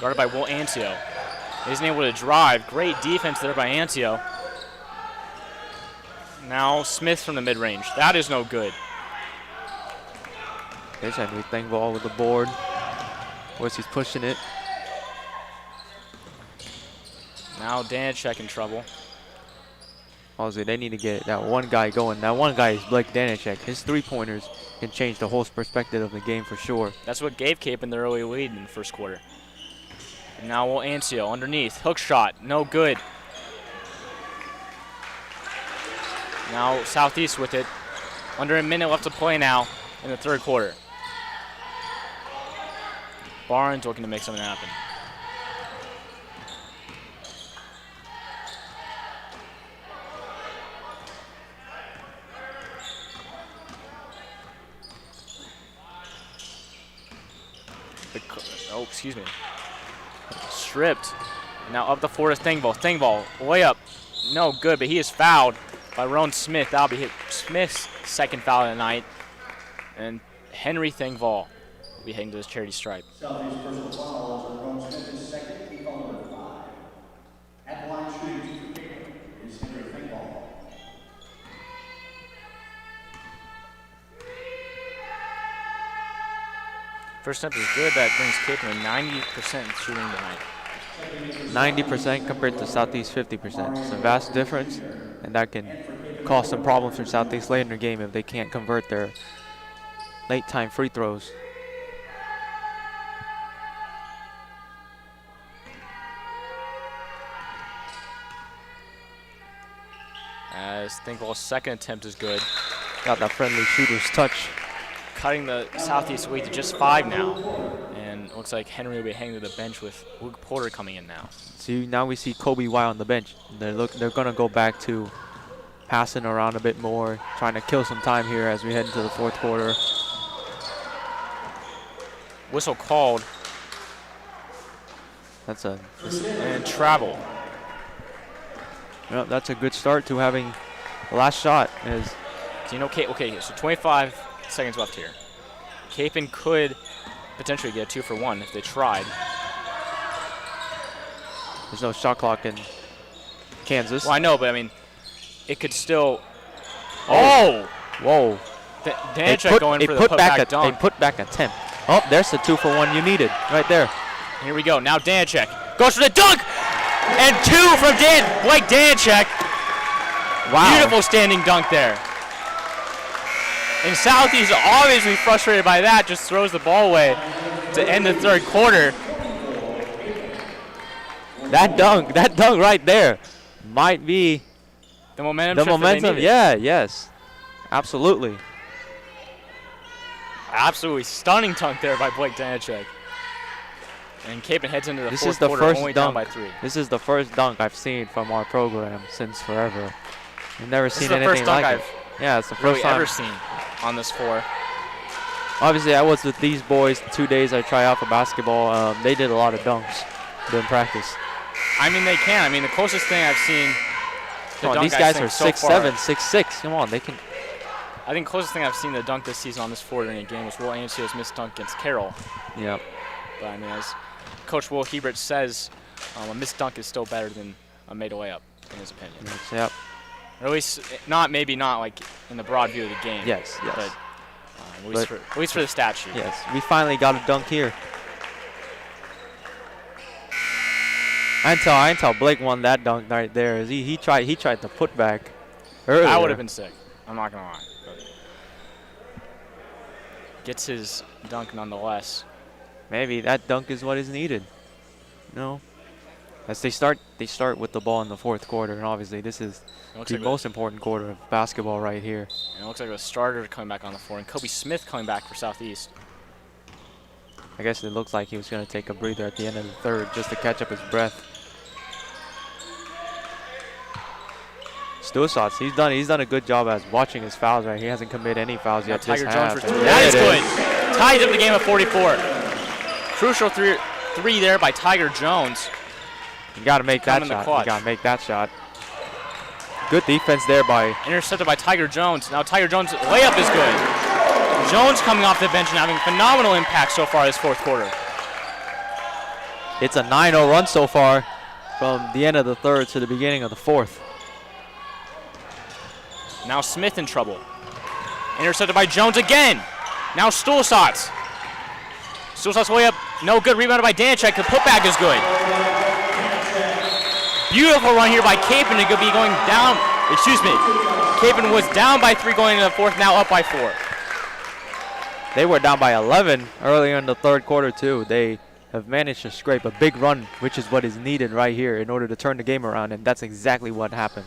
Guarded by Will Ancio. Isn't able to drive. Great defense there by Ancio. Now Smith from the mid-range. That is no good. There's Henry Thingvall with the board. He's pushing it. Now Danachek in trouble. Also, they need to get that one guy going. That one guy is Blake Danachek. His three-pointers can change the whole perspective of the game for sure. That's what gave Kapaun the early lead in the first quarter. And now Will Ancio underneath. Hook shot. No good. Now Southeast with it. Under a minute left to play now in the third quarter. Barnes looking to make something happen. Oh, excuse me. Stripped. Now up the floor to Thingvall. Thingvall, way up. No good, but he is fouled by Roan Smith. That'll be Smith's second foul of the night. And Henry Thingvall will be heading to his charity stripe. Southeast personal foul is Roan Smith's second, team foul number 5. At the line shooting for Kapaun is Henry Thingvall. First attempt is good. That brings Kapaun to 90% shooting tonight. 90% compared to Southeast 50%. It's a vast difference, and that can cause some problems for Southeast late in the game if they can't convert their late time free throws. As Thinkwell's second attempt is good. Got that friendly shooter's touch. Cutting the Southeast lead to just 5 now. And looks like Henry will be hanging to the bench with Luke Porter coming in now. See, now we see Kobe Y on the bench. They're going to go back to passing around a bit more, trying to kill some time here as we head into the fourth quarter. Whistle called. And travel. Well, that's a good start to having the last shot. So you know, okay, so 25 seconds left here. Kapaun could potentially get a 2-for-1 if they tried. There's no shot clock in Kansas. Well, I know, but I mean, it could still. Oh! Whoa. Danchek going for the putback dunk. A putback attempt. Oh, there's the 2-for-1 you needed right there. Here we go. Now Danchek goes for the dunk! And 2 from Blake Danchek. Wow. Beautiful standing dunk there. And Southeast, obviously frustrated by that, just throws the ball away to end the third quarter. That dunk right there might be the momentum. Yes. Absolutely. Absolutely stunning dunk there by Blake Danchek. And Kapaun heads into the This fourth is the quarter first only dunk. down by 3. This is the first dunk I've seen from our program since forever. I've never seen This is the anything first dunk like I've it. Yeah, it's the really first time ever seen on this floor. Obviously, I was with these boys 2 days I try out for basketball. They did a lot of dunks during practice. I mean, they can. I mean, the closest thing I've seen. These guys are 6'7", 6'6". Come on, they can. I think closest thing I've seen to dunk this season on this floor during a game was Will Ancio's missed dunk against Carroll. Yep. But I mean, as Coach Will Hebert says, a missed dunk is still better than a made layup, in his opinion. Yes, yep. Or at least maybe not like in the broad view of the game. Yes. But at least for the stat sheet. Yes, we finally got a dunk here. I can tell Blake won that dunk right there. He tried to put back earlier. That would have been sick. I'm not gonna lie. But gets his dunk nonetheless. Maybe that dunk is what is needed. No. As they start with the ball in the fourth quarter, and obviously this is the most important quarter of basketball right here. And it looks like a starter coming back on the floor, and Kobe Smith coming back for Southeast. I guess it looks like he was going to take a breather at the end of the third just to catch up his breath. Stilsatz, he's done a good job as watching his fouls right. He hasn't committed any fouls yet this half. That is good. Ties up the game at 44. Crucial three there by Tiger Jones. You got to make that shot. You got to make that shot. Good defense there by. Intercepted by Tiger Jones. Now Tiger Jones' layup is good. Jones coming off the bench and having phenomenal impact so far this fourth quarter. It's a 9-0 run so far from the end of the third to the beginning of the fourth. Now Smith in trouble. Intercepted by Jones again. Now Stulsatz. Stulsatz layup, no good. Rebounded by Danchek. The putback is good. Beautiful run here by Kapaun. It could be going down. Excuse me. Kapaun was down by 3 going into the fourth, now up by 4. They were down by 11 earlier in the third quarter too. They have managed to scrape a big run, which is what is needed right here in order to turn the game around, and that's exactly what happened.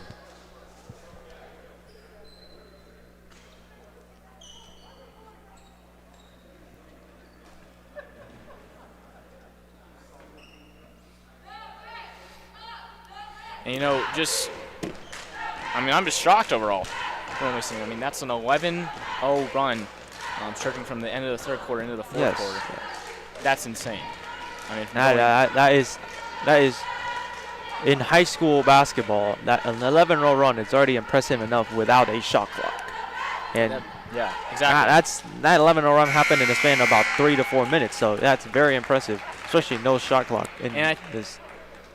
And you know, I'm just shocked overall. I mean, that's an 11-0 run, stretching from the end of the third quarter into the fourth quarter. That's insane. I mean, that is in high school basketball. That an 11-0 run is already impressive enough without a shot clock. And yeah, exactly. That 11-0 run happened in a span of about 3 to 4 minutes. So that's very impressive, especially no shot clock in this.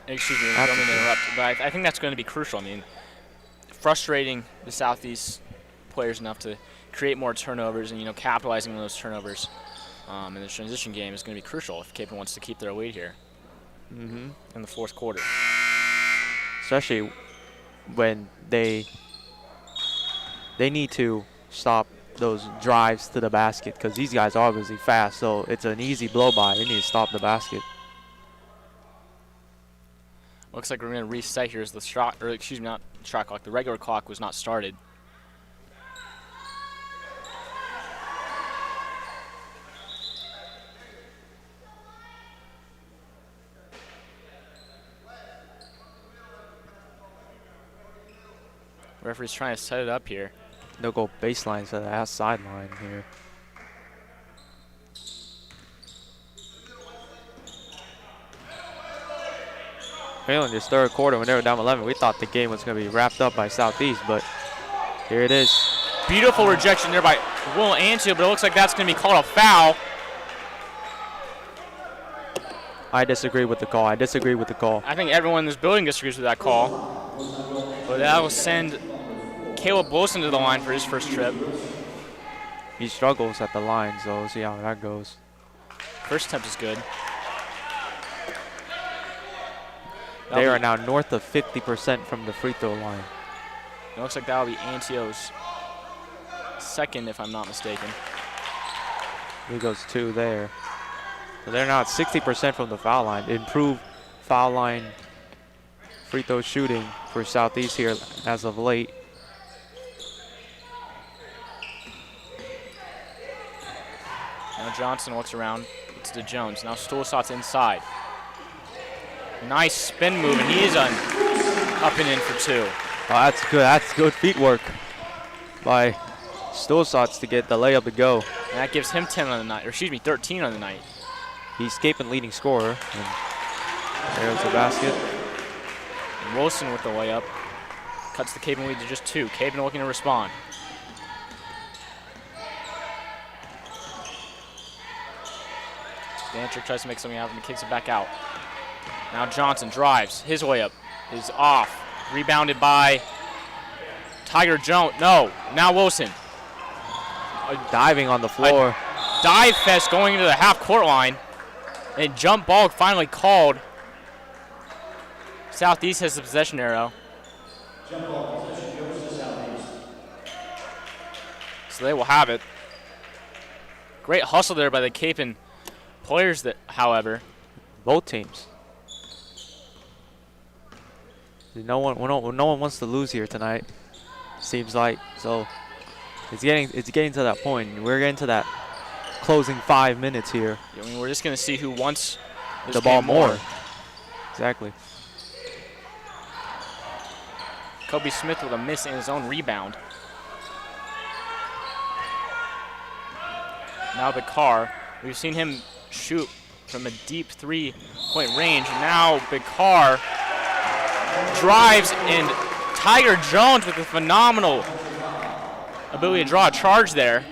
Excuse me, I don't mean to interrupt, but I think that's going to be crucial. I mean, frustrating the Southeast players enough to create more turnovers and, capitalizing on those turnovers. in the transition game is going to be crucial if Kapaun wants to keep their lead here in the fourth quarter. Especially when they need to stop those drives to the basket because these guys are obviously fast, so it's an easy blow by. They need to stop the basket. Looks like we're going to reset here as the shot, or excuse me, not shot clock. The regular clock was not started. Referee's trying to set it up here. They'll go baseline to the ass sideline here. In this third quarter, when they were down 11, we thought the game was going to be wrapped up by Southeast, but here it is. Beautiful rejection there by Will Antu, but it looks like that's going to be called a foul. I disagree with the call. I disagree with the call. I think everyone in this building disagrees with that call. But that will send Caleb Wilson to the line for his first trip. He struggles at the line, so we'll see how that goes. First attempt is good. They are now north of 50% from the free throw line. It looks like that will be Antio's second, if I'm not mistaken. He goes 2 there. So they're now at 60% from the foul line. Improved foul line free throw shooting for Southeast here as of late. Now Johnson looks around. It's to Jones. Now Stolzat's inside. Nice spin move, and he is up and in for 2. Oh, that's good. That's good feet work by Stolzat to get the layup to go. And that gives him 10 on the night, or excuse me, 13 on the night. He's Kapaun leading scorer. And there's the basket. And Wilson with the layup. Cuts the Kapaun lead to just 2. Kapaun looking to respond. Dantrick tries to make something happen and kicks it back out. Now Johnson drives. His layup is off. Rebounded by Tiger Jones. No, now Wilson. Diving on the floor. A dive fest going into the half-court line. And jump ball finally called. Southeast has the possession arrow. Jump ball possession goes to Southeast. So they will have it. Great hustle there by the Kapaun players, that, however. Both teams. No one wants to lose here tonight. Seems like so. It's getting to that point. We're getting to that closing 5 minutes here. I mean, we're just going to see who wants this the ball game more. Exactly. Kobe Smith with a miss and his own rebound. Now Bakar. We've seen him shoot from a deep 3-point range. Now Bakar drives, and Tiger Jones with a phenomenal ability to draw a charge there.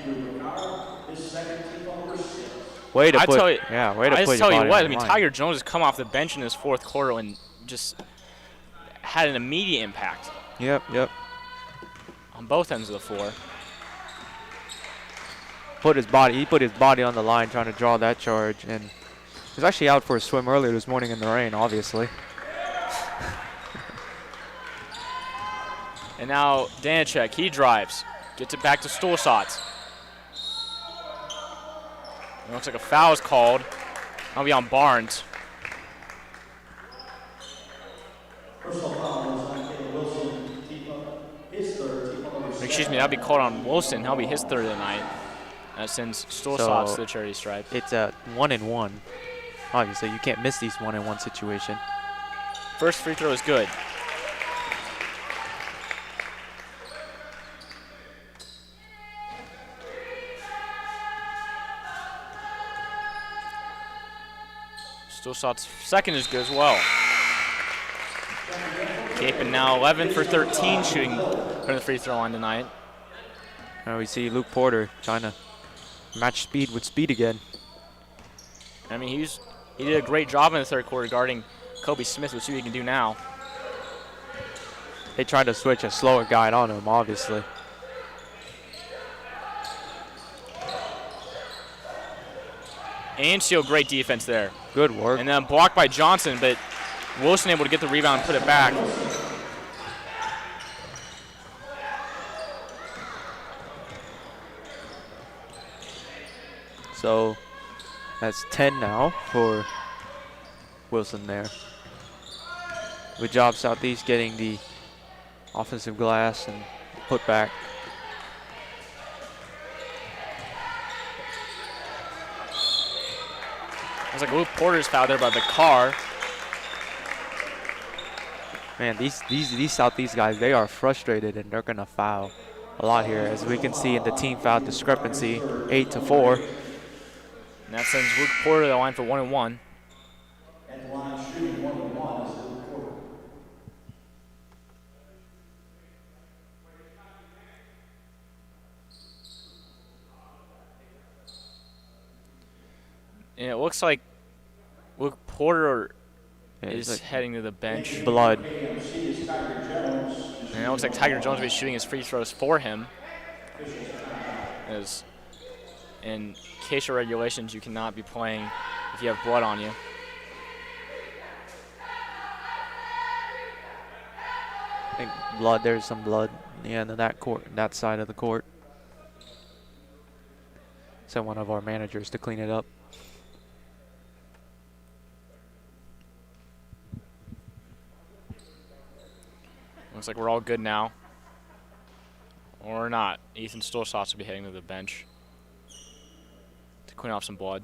Way to I put, tell you, yeah, way to I put just tell your you body what, on I mean, the line. Tiger Jones has come off the bench in this fourth quarter and just had an immediate impact Yep. on both ends of the floor. He put his body on the line trying to draw that charge, and he was actually out for a swim earlier this morning in the rain, obviously. And now Danacek, he drives, gets it back to Stolzat. It looks like a foul is called. That'll be on Barnes. Personal foul is on Caleb Wilson. His third. Excuse me, that'll be called on Wilson. That'll be his third of the night. That sends Stolzat to the charity stripe. It's a 1-and-1. Obviously, you can't miss these 1-and-1 situation. First free throw is good. Stolzat's second is good as well. Kapaun now 11 for 13 shooting from the free throw line tonight. Now we see Luke Porter trying to match speed with speed again. I mean, he did a great job in the third quarter guarding Kobe Smith. We'll see what he can do now. They tried to switch a slower guy on him, obviously. and steal. Great defense there. Good work. And then blocked by Johnson, but Wilson able to get the rebound and put it back. So that's 10 now for Wilson there. Good job, Southeast, getting the offensive glass and put back. Looks like Luke Porter's fouled there by the car. Man, these Southeast guys, they are frustrated and they're gonna foul a lot here, as we can see in the team foul discrepancy, 8-4. And that sends Luke Porter to the line for 1 and 1. At the line shooting 1 and 1 is Luke Porter. And it looks like Luke Porter Yeah, is like heading to the bench. blood. KMC is Tiger Jones. And it looks like Tiger Jones will be shooting his free throws for him. As in case of regulations, you cannot be playing if you have blood on you. I think blood. There's some blood in the end of that court, that side of the court. Sent one of our managers to clean it up. Looks like we're all good now. Or not. Ethan Stolzos will be heading to the bench to clean off some blood.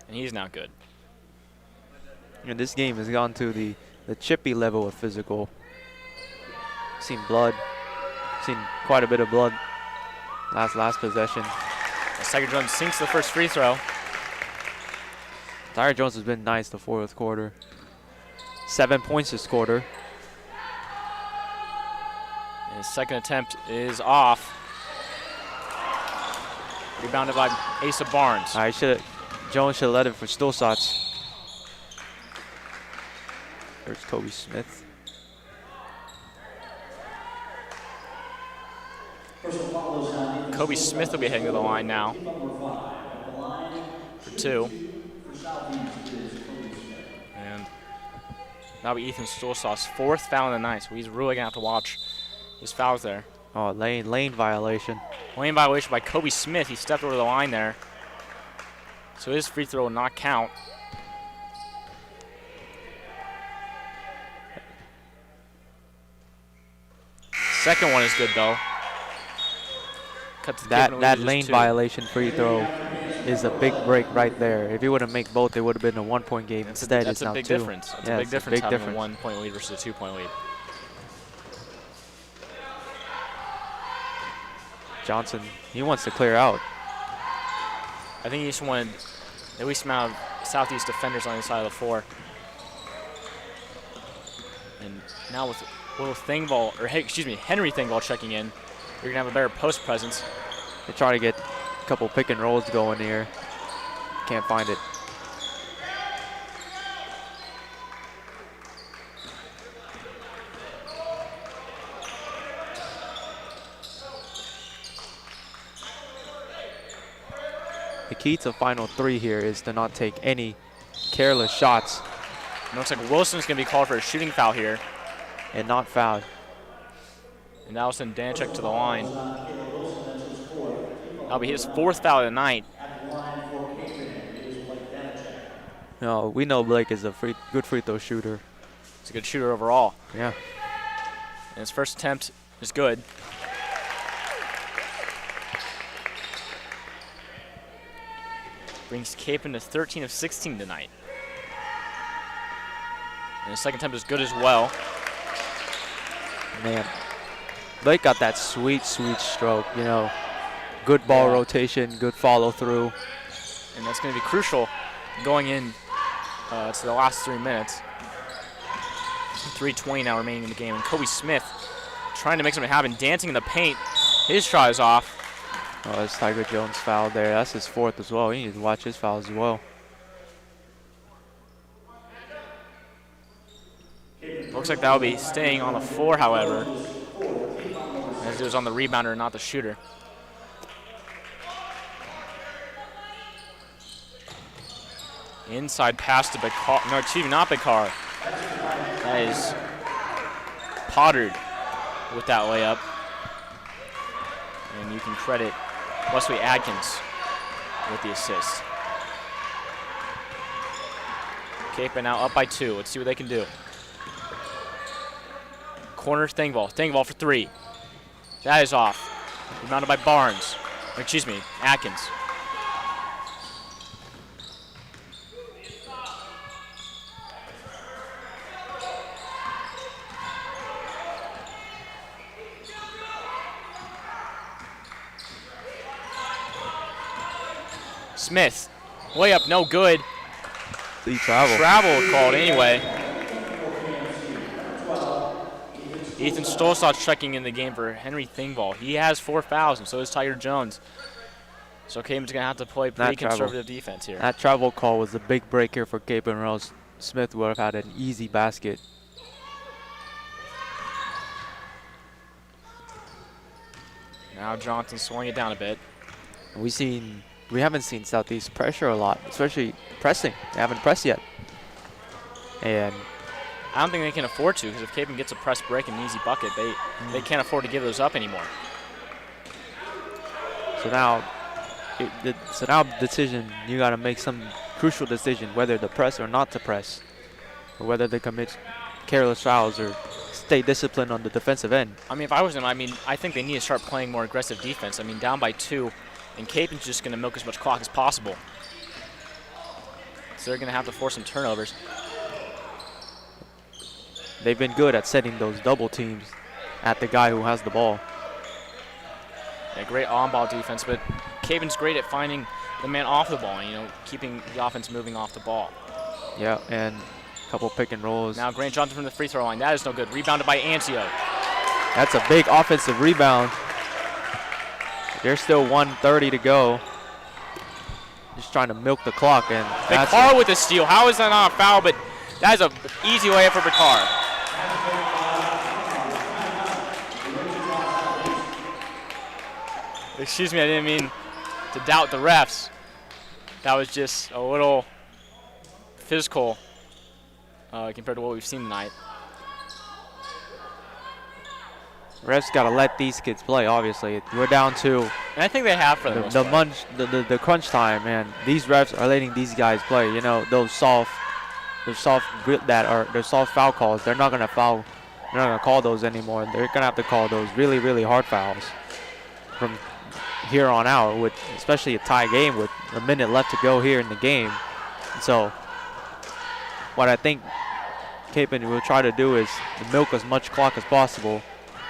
And he's not good. And this game has gone to the chippy level of physical. Seen blood. Seen quite a bit of blood last possession. As Tiger Jones sinks the first free throw. Tiger Jones has been nice the fourth quarter. 7 points this quarter. And his second attempt is off. Rebounded by Asa Barnes. Jones should have let it for Stolzos. There's Kobe Smith. Kobe Smith will be heading to the line now for 2. And that'll be Ethan Stolzos' 4th foul in the night, so he's really going to have to watch his fouls there. Oh, lane violation. Lane violation by Kobe Smith. He stepped over the line there. So his free throw will not count. Second one is good, though. That lane violation free throw is a big break right there. If he wouldn't make both, it would have been a 1 point game. Instead, it's now 2. That's a big difference. That's a big difference having a 1 point lead versus a 2 point lead. Johnson, he wants to clear out. I think he just wanted at least amount of Southeast defenders on the side of the floor. And now with Henry Thingvall checking in, you're gonna have a better post presence. They try to get a couple pick and rolls going here. Can't find it. The key to final 3 here is to not take any careless shots. It looks like Wilson's going to be called for a shooting foul here. And not fouled. And that'll send Danchek to the line. That'll be his 4th foul of the night. No, we know Blake is a good free throw shooter. He's a good shooter overall. Yeah. And his first attempt is good. Brings Kapaun to 13 of 16 tonight. And his second attempt is good as well. Man, Blake got that sweet stroke, you know. Good ball rotation, good follow through. And that's going to be crucial going in to the last 3 minutes. 3:20 now remaining in the game. And Kobe Smith trying to make something happen, dancing in the paint. His shot is off. Oh, that's Tiger Jones foul there. That's his 4th as well. He needs to watch his fouls as well. Looks like that will be staying on the floor, however, as it was on the rebounder, not the shooter. Inside pass to Bakar. No, excuse me, not Bakar. That is Potter with that layup. And you can credit Wesley Adkins with the assist. Kapaun now up by 2. Let's see what they can do. Corner Thingvall. Thingvall for 3. That is off. Rebounded by Barnes. Or, excuse me, Atkins. Smith. Layup, no good. The travel. Travel called anyway. Ethan Stolzat's checking in the game for Henry Thingvall. He has 4 fouls, and so is Tiger Jones. So Kapaun's going to have to play pretty conservative defense here. That travel call was a big break here for Kapaun, or else Smith would have had an easy basket. Now Johnson slowing it down a bit. We haven't seen Southeast pressure a lot, especially pressing. They haven't pressed yet. And I don't think they can afford to, because if Kapaun gets a press break and an easy bucket, they can't afford to give those up anymore. So now, decision, you got to make some crucial decision, whether to press or not to press, or whether they commit careless fouls or stay disciplined on the defensive end. I mean, if I was them, I think they need to start playing more aggressive defense. I mean, down by 2, and Kapaun's just going to milk as much clock as possible. So they're going to have to force some turnovers. They've been good at setting those double teams at the guy who has the ball. Yeah, great on-ball defense, but Kapaun's great at finding the man off the ball, keeping the offense moving off the ball. Yeah, and a couple pick and rolls. Now Grant Johnson from the free throw line. That is no good. Rebounded by Anzio. That's a big offensive rebound. There's still 1:30 to go. Just trying to milk the clock. And Bakar with the steal. How is that not a foul? But that is an easy layup for Bakar. Excuse me, I didn't mean to doubt the refs. That was just a little physical compared to what we've seen tonight. Refs got to let these kids play, obviously. We're down to And I think they have for the most part. the crunch time, and these refs are letting these guys play. Those soft foul calls. They're not going to foul. They're not going to call those anymore. They're going to have to call those really, really hard fouls from here on out, with especially a tie game with a minute left to go here in the game. So what I think Kapaun will try to do is milk as much clock as possible.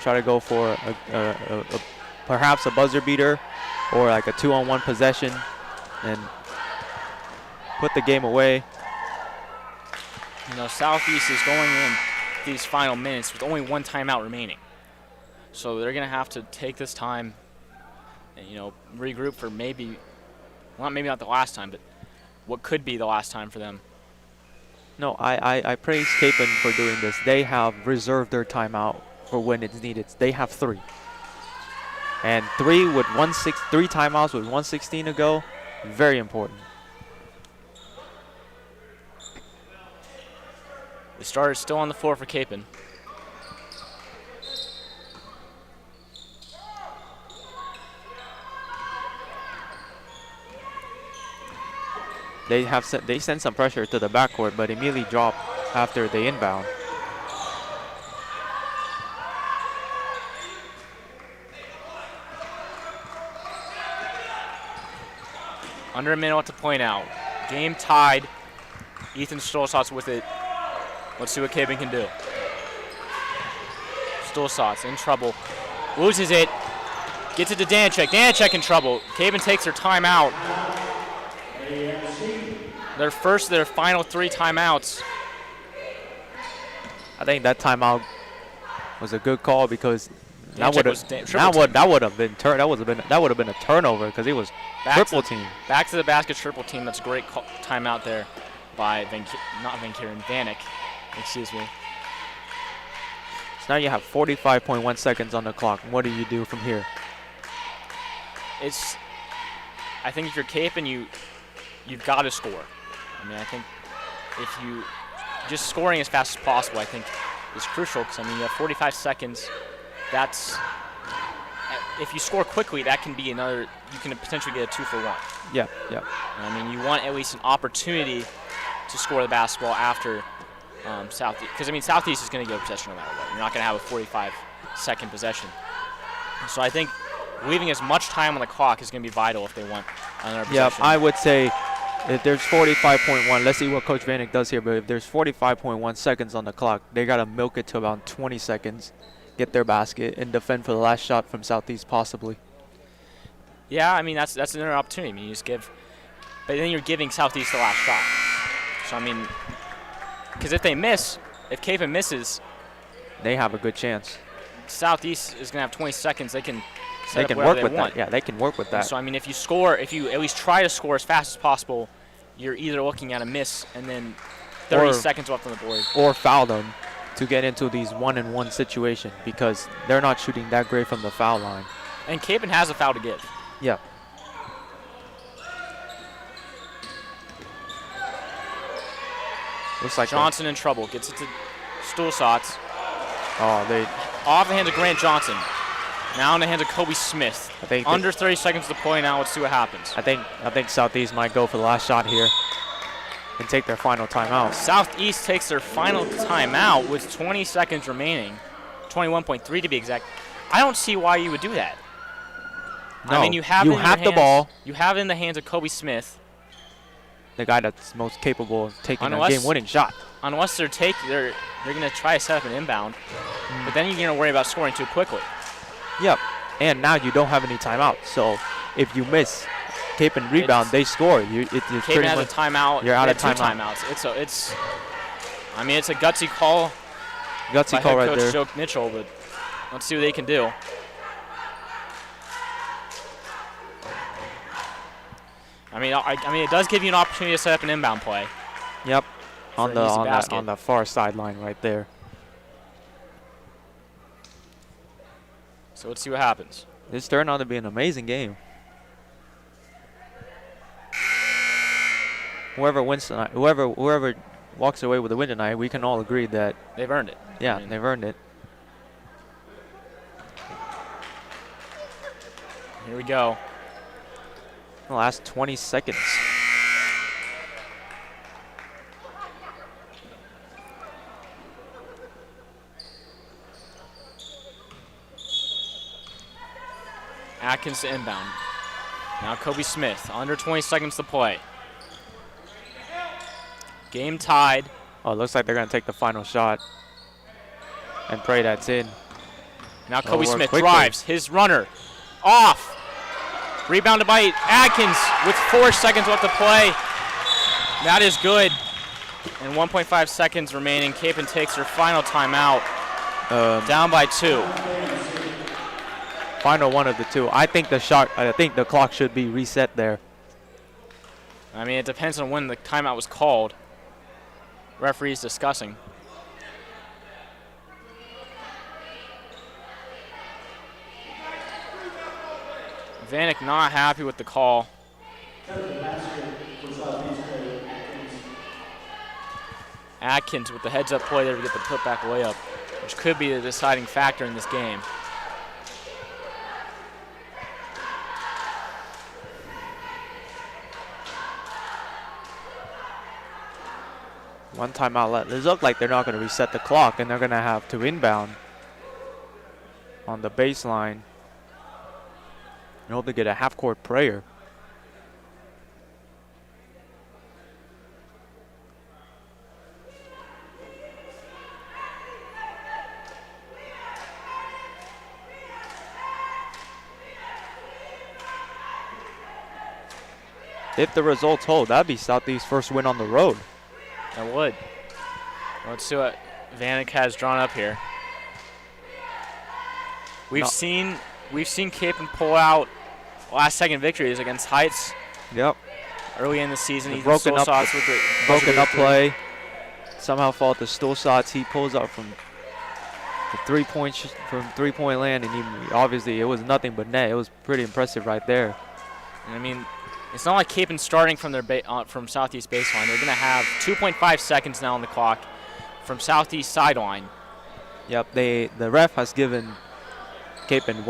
Try to go for perhaps a buzzer beater or like a 2-on-1 possession and put the game away. Southeast is going in these final minutes with only 1 timeout remaining. So they're going to have to take this time and, regroup for maybe not the last time, but what could be the last time for them. No, I praise Kapaun for doing this. They have reserved their timeout for when it's needed. They have 3. And 3 timeouts with 1:16 to go, very important. The starter is still on the floor for Kapaun. They sent some pressure to the backcourt, but immediately drop after they inbound. Under a minute left to play now. Game tied. Ethan Stolzat's with it. Let's see what Kapaun can do. Stolzat's in trouble. Loses it. Gets it to Danchek. Danchek in trouble. Kapaun takes their timeout. Their first of their final 3 timeouts. I think that timeout was a good call because that would have been a turnover because he was triple team. Back to the basket, triple team. That's a great timeout there by Vanek. Excuse me. So now you have 45.1 seconds on the clock. What do you do from here? I think if you're Kapaun, you've got to score. I mean, I think if you just scoring as fast as possible, I think is crucial because I mean you have 45 seconds. That's if you score quickly, that can be another. You can potentially get a 2-for-1. Yeah, yeah. And I mean, you want at least an opportunity to score the basketball after Southeast, because I mean Southeast is going to get a possession no matter what. You're not going to have a 45-second possession. So I think leaving as much time on the clock is going to be vital if they want another possession. Yeah, I would say if there's 45.1, let's see what Coach Vanek does here, but if there's 45.1 seconds on the clock, they got to milk it to about 20 seconds, get their basket, and defend for the last shot from Southeast possibly. Yeah, I mean, that's another opportunity. I mean, you just give, but then you're giving Southeast the last shot. So, I mean, because if they miss, if Kapaun misses, they have a good chance. Southeast is going to have 20 seconds. They can set They up can work whatever with they want. that. Yeah, they can work with that. So, I mean, if you score, if you at least try to score as fast as possible, you're either looking at a miss and then 30 seconds left on the board. Or foul them to get into these 1-and-1 situation because they're not shooting that great from the foul line. And Kapaun has a foul to give. Yeah. Looks like Johnson in trouble. Gets it to Stulsatz. Oh, they. Off the hands of Grant Johnson. Now in the hands of Kobe Smith. I think under 30 seconds to play now. Let's see what happens. I think Southeast might go for the last shot here and take their final timeout. Southeast takes their final timeout with 20 seconds remaining. 21.3 to be exact. I don't see why you would do that. No, I mean, you have the ball. You have it in the hands of Kobe Smith. The guy that's most capable of taking a Unless- game-winning shot. Unless they're going to try to set up an inbound. But then you're going to worry about scoring too quickly. Yep. And now you don't have any timeout. So if you miss Kapaun rebound, they score. It's Kapaun pretty has a much timeout. you're out They of have two timeout. timeouts. I mean, it's a gutsy call gutsy by call head right coach there. Joe Mitchell, but let's see what they can do. I mean, it does give you an opportunity to set up an inbound play. Yep. For On an easy the basket. on the far sideline right there. So let's see what happens. This turned out to be an amazing game. Whoever wins tonight, whoever walks away with the win tonight, we can all agree that They've earned it. yeah, I mean, they've earned it. Here we go. The last 20 seconds. Atkins to inbound. Now Kobe Smith, under 20 seconds to play. Game tied. Oh, it looks like they're going to take the final shot and pray that's in. Now Kobe work Smith quickly. drives. His runner off. Rebounded by Atkins with 4 seconds left to play. That is good. And 1.5 seconds remaining. Kapaun takes their final timeout. Down by 2. Final one of the two. I think the clock should be reset there. I mean, it depends on when the timeout was called. Referees discussing. Vanek not happy with the call. Atkins with the heads-up play there to get the putback layup, which could be the deciding factor in this game. One timeout left. It looks like they're not going to reset the clock, and they're going to have to inbound on the baseline and hope to get a half-court prayer. If the results hold, that'd be Southeast's first win on the road. I would. Let's see what Vanek has drawn up here. We've seen Kapaun pull out last-second victories against Heights Yep. early in the season. Ethan Broken up Stolzatz with the Broken up three. play. Somehow fall to Stulsatz. He pulls up from the three-point land, and obviously it was nothing but net. It was pretty impressive right there. And I mean, It's not like Kapaun's starting from their from Southeast baseline. They're going to have 2.5 seconds now on the clock from Southeast sideline. Yep, the ref has given Kapaun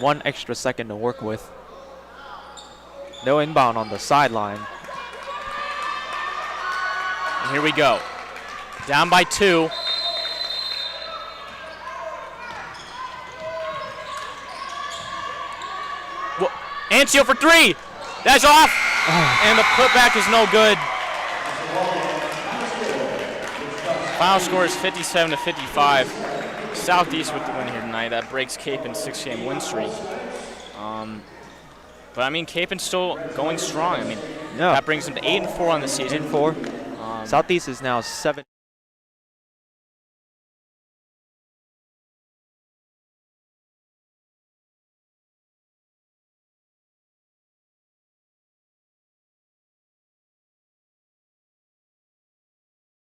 one extra second to work with. No inbound on the sideline. And here we go. Down by 2. Ancio for 3. That's off. And the putback is no good. Final score is 57-55. Southeast with the win here tonight. That breaks Kapaun's 6-game win streak. But I mean, Kapaun's still going strong. I mean, yeah. That brings them to 8-4 on the season. 8-4. Southeast is now 7.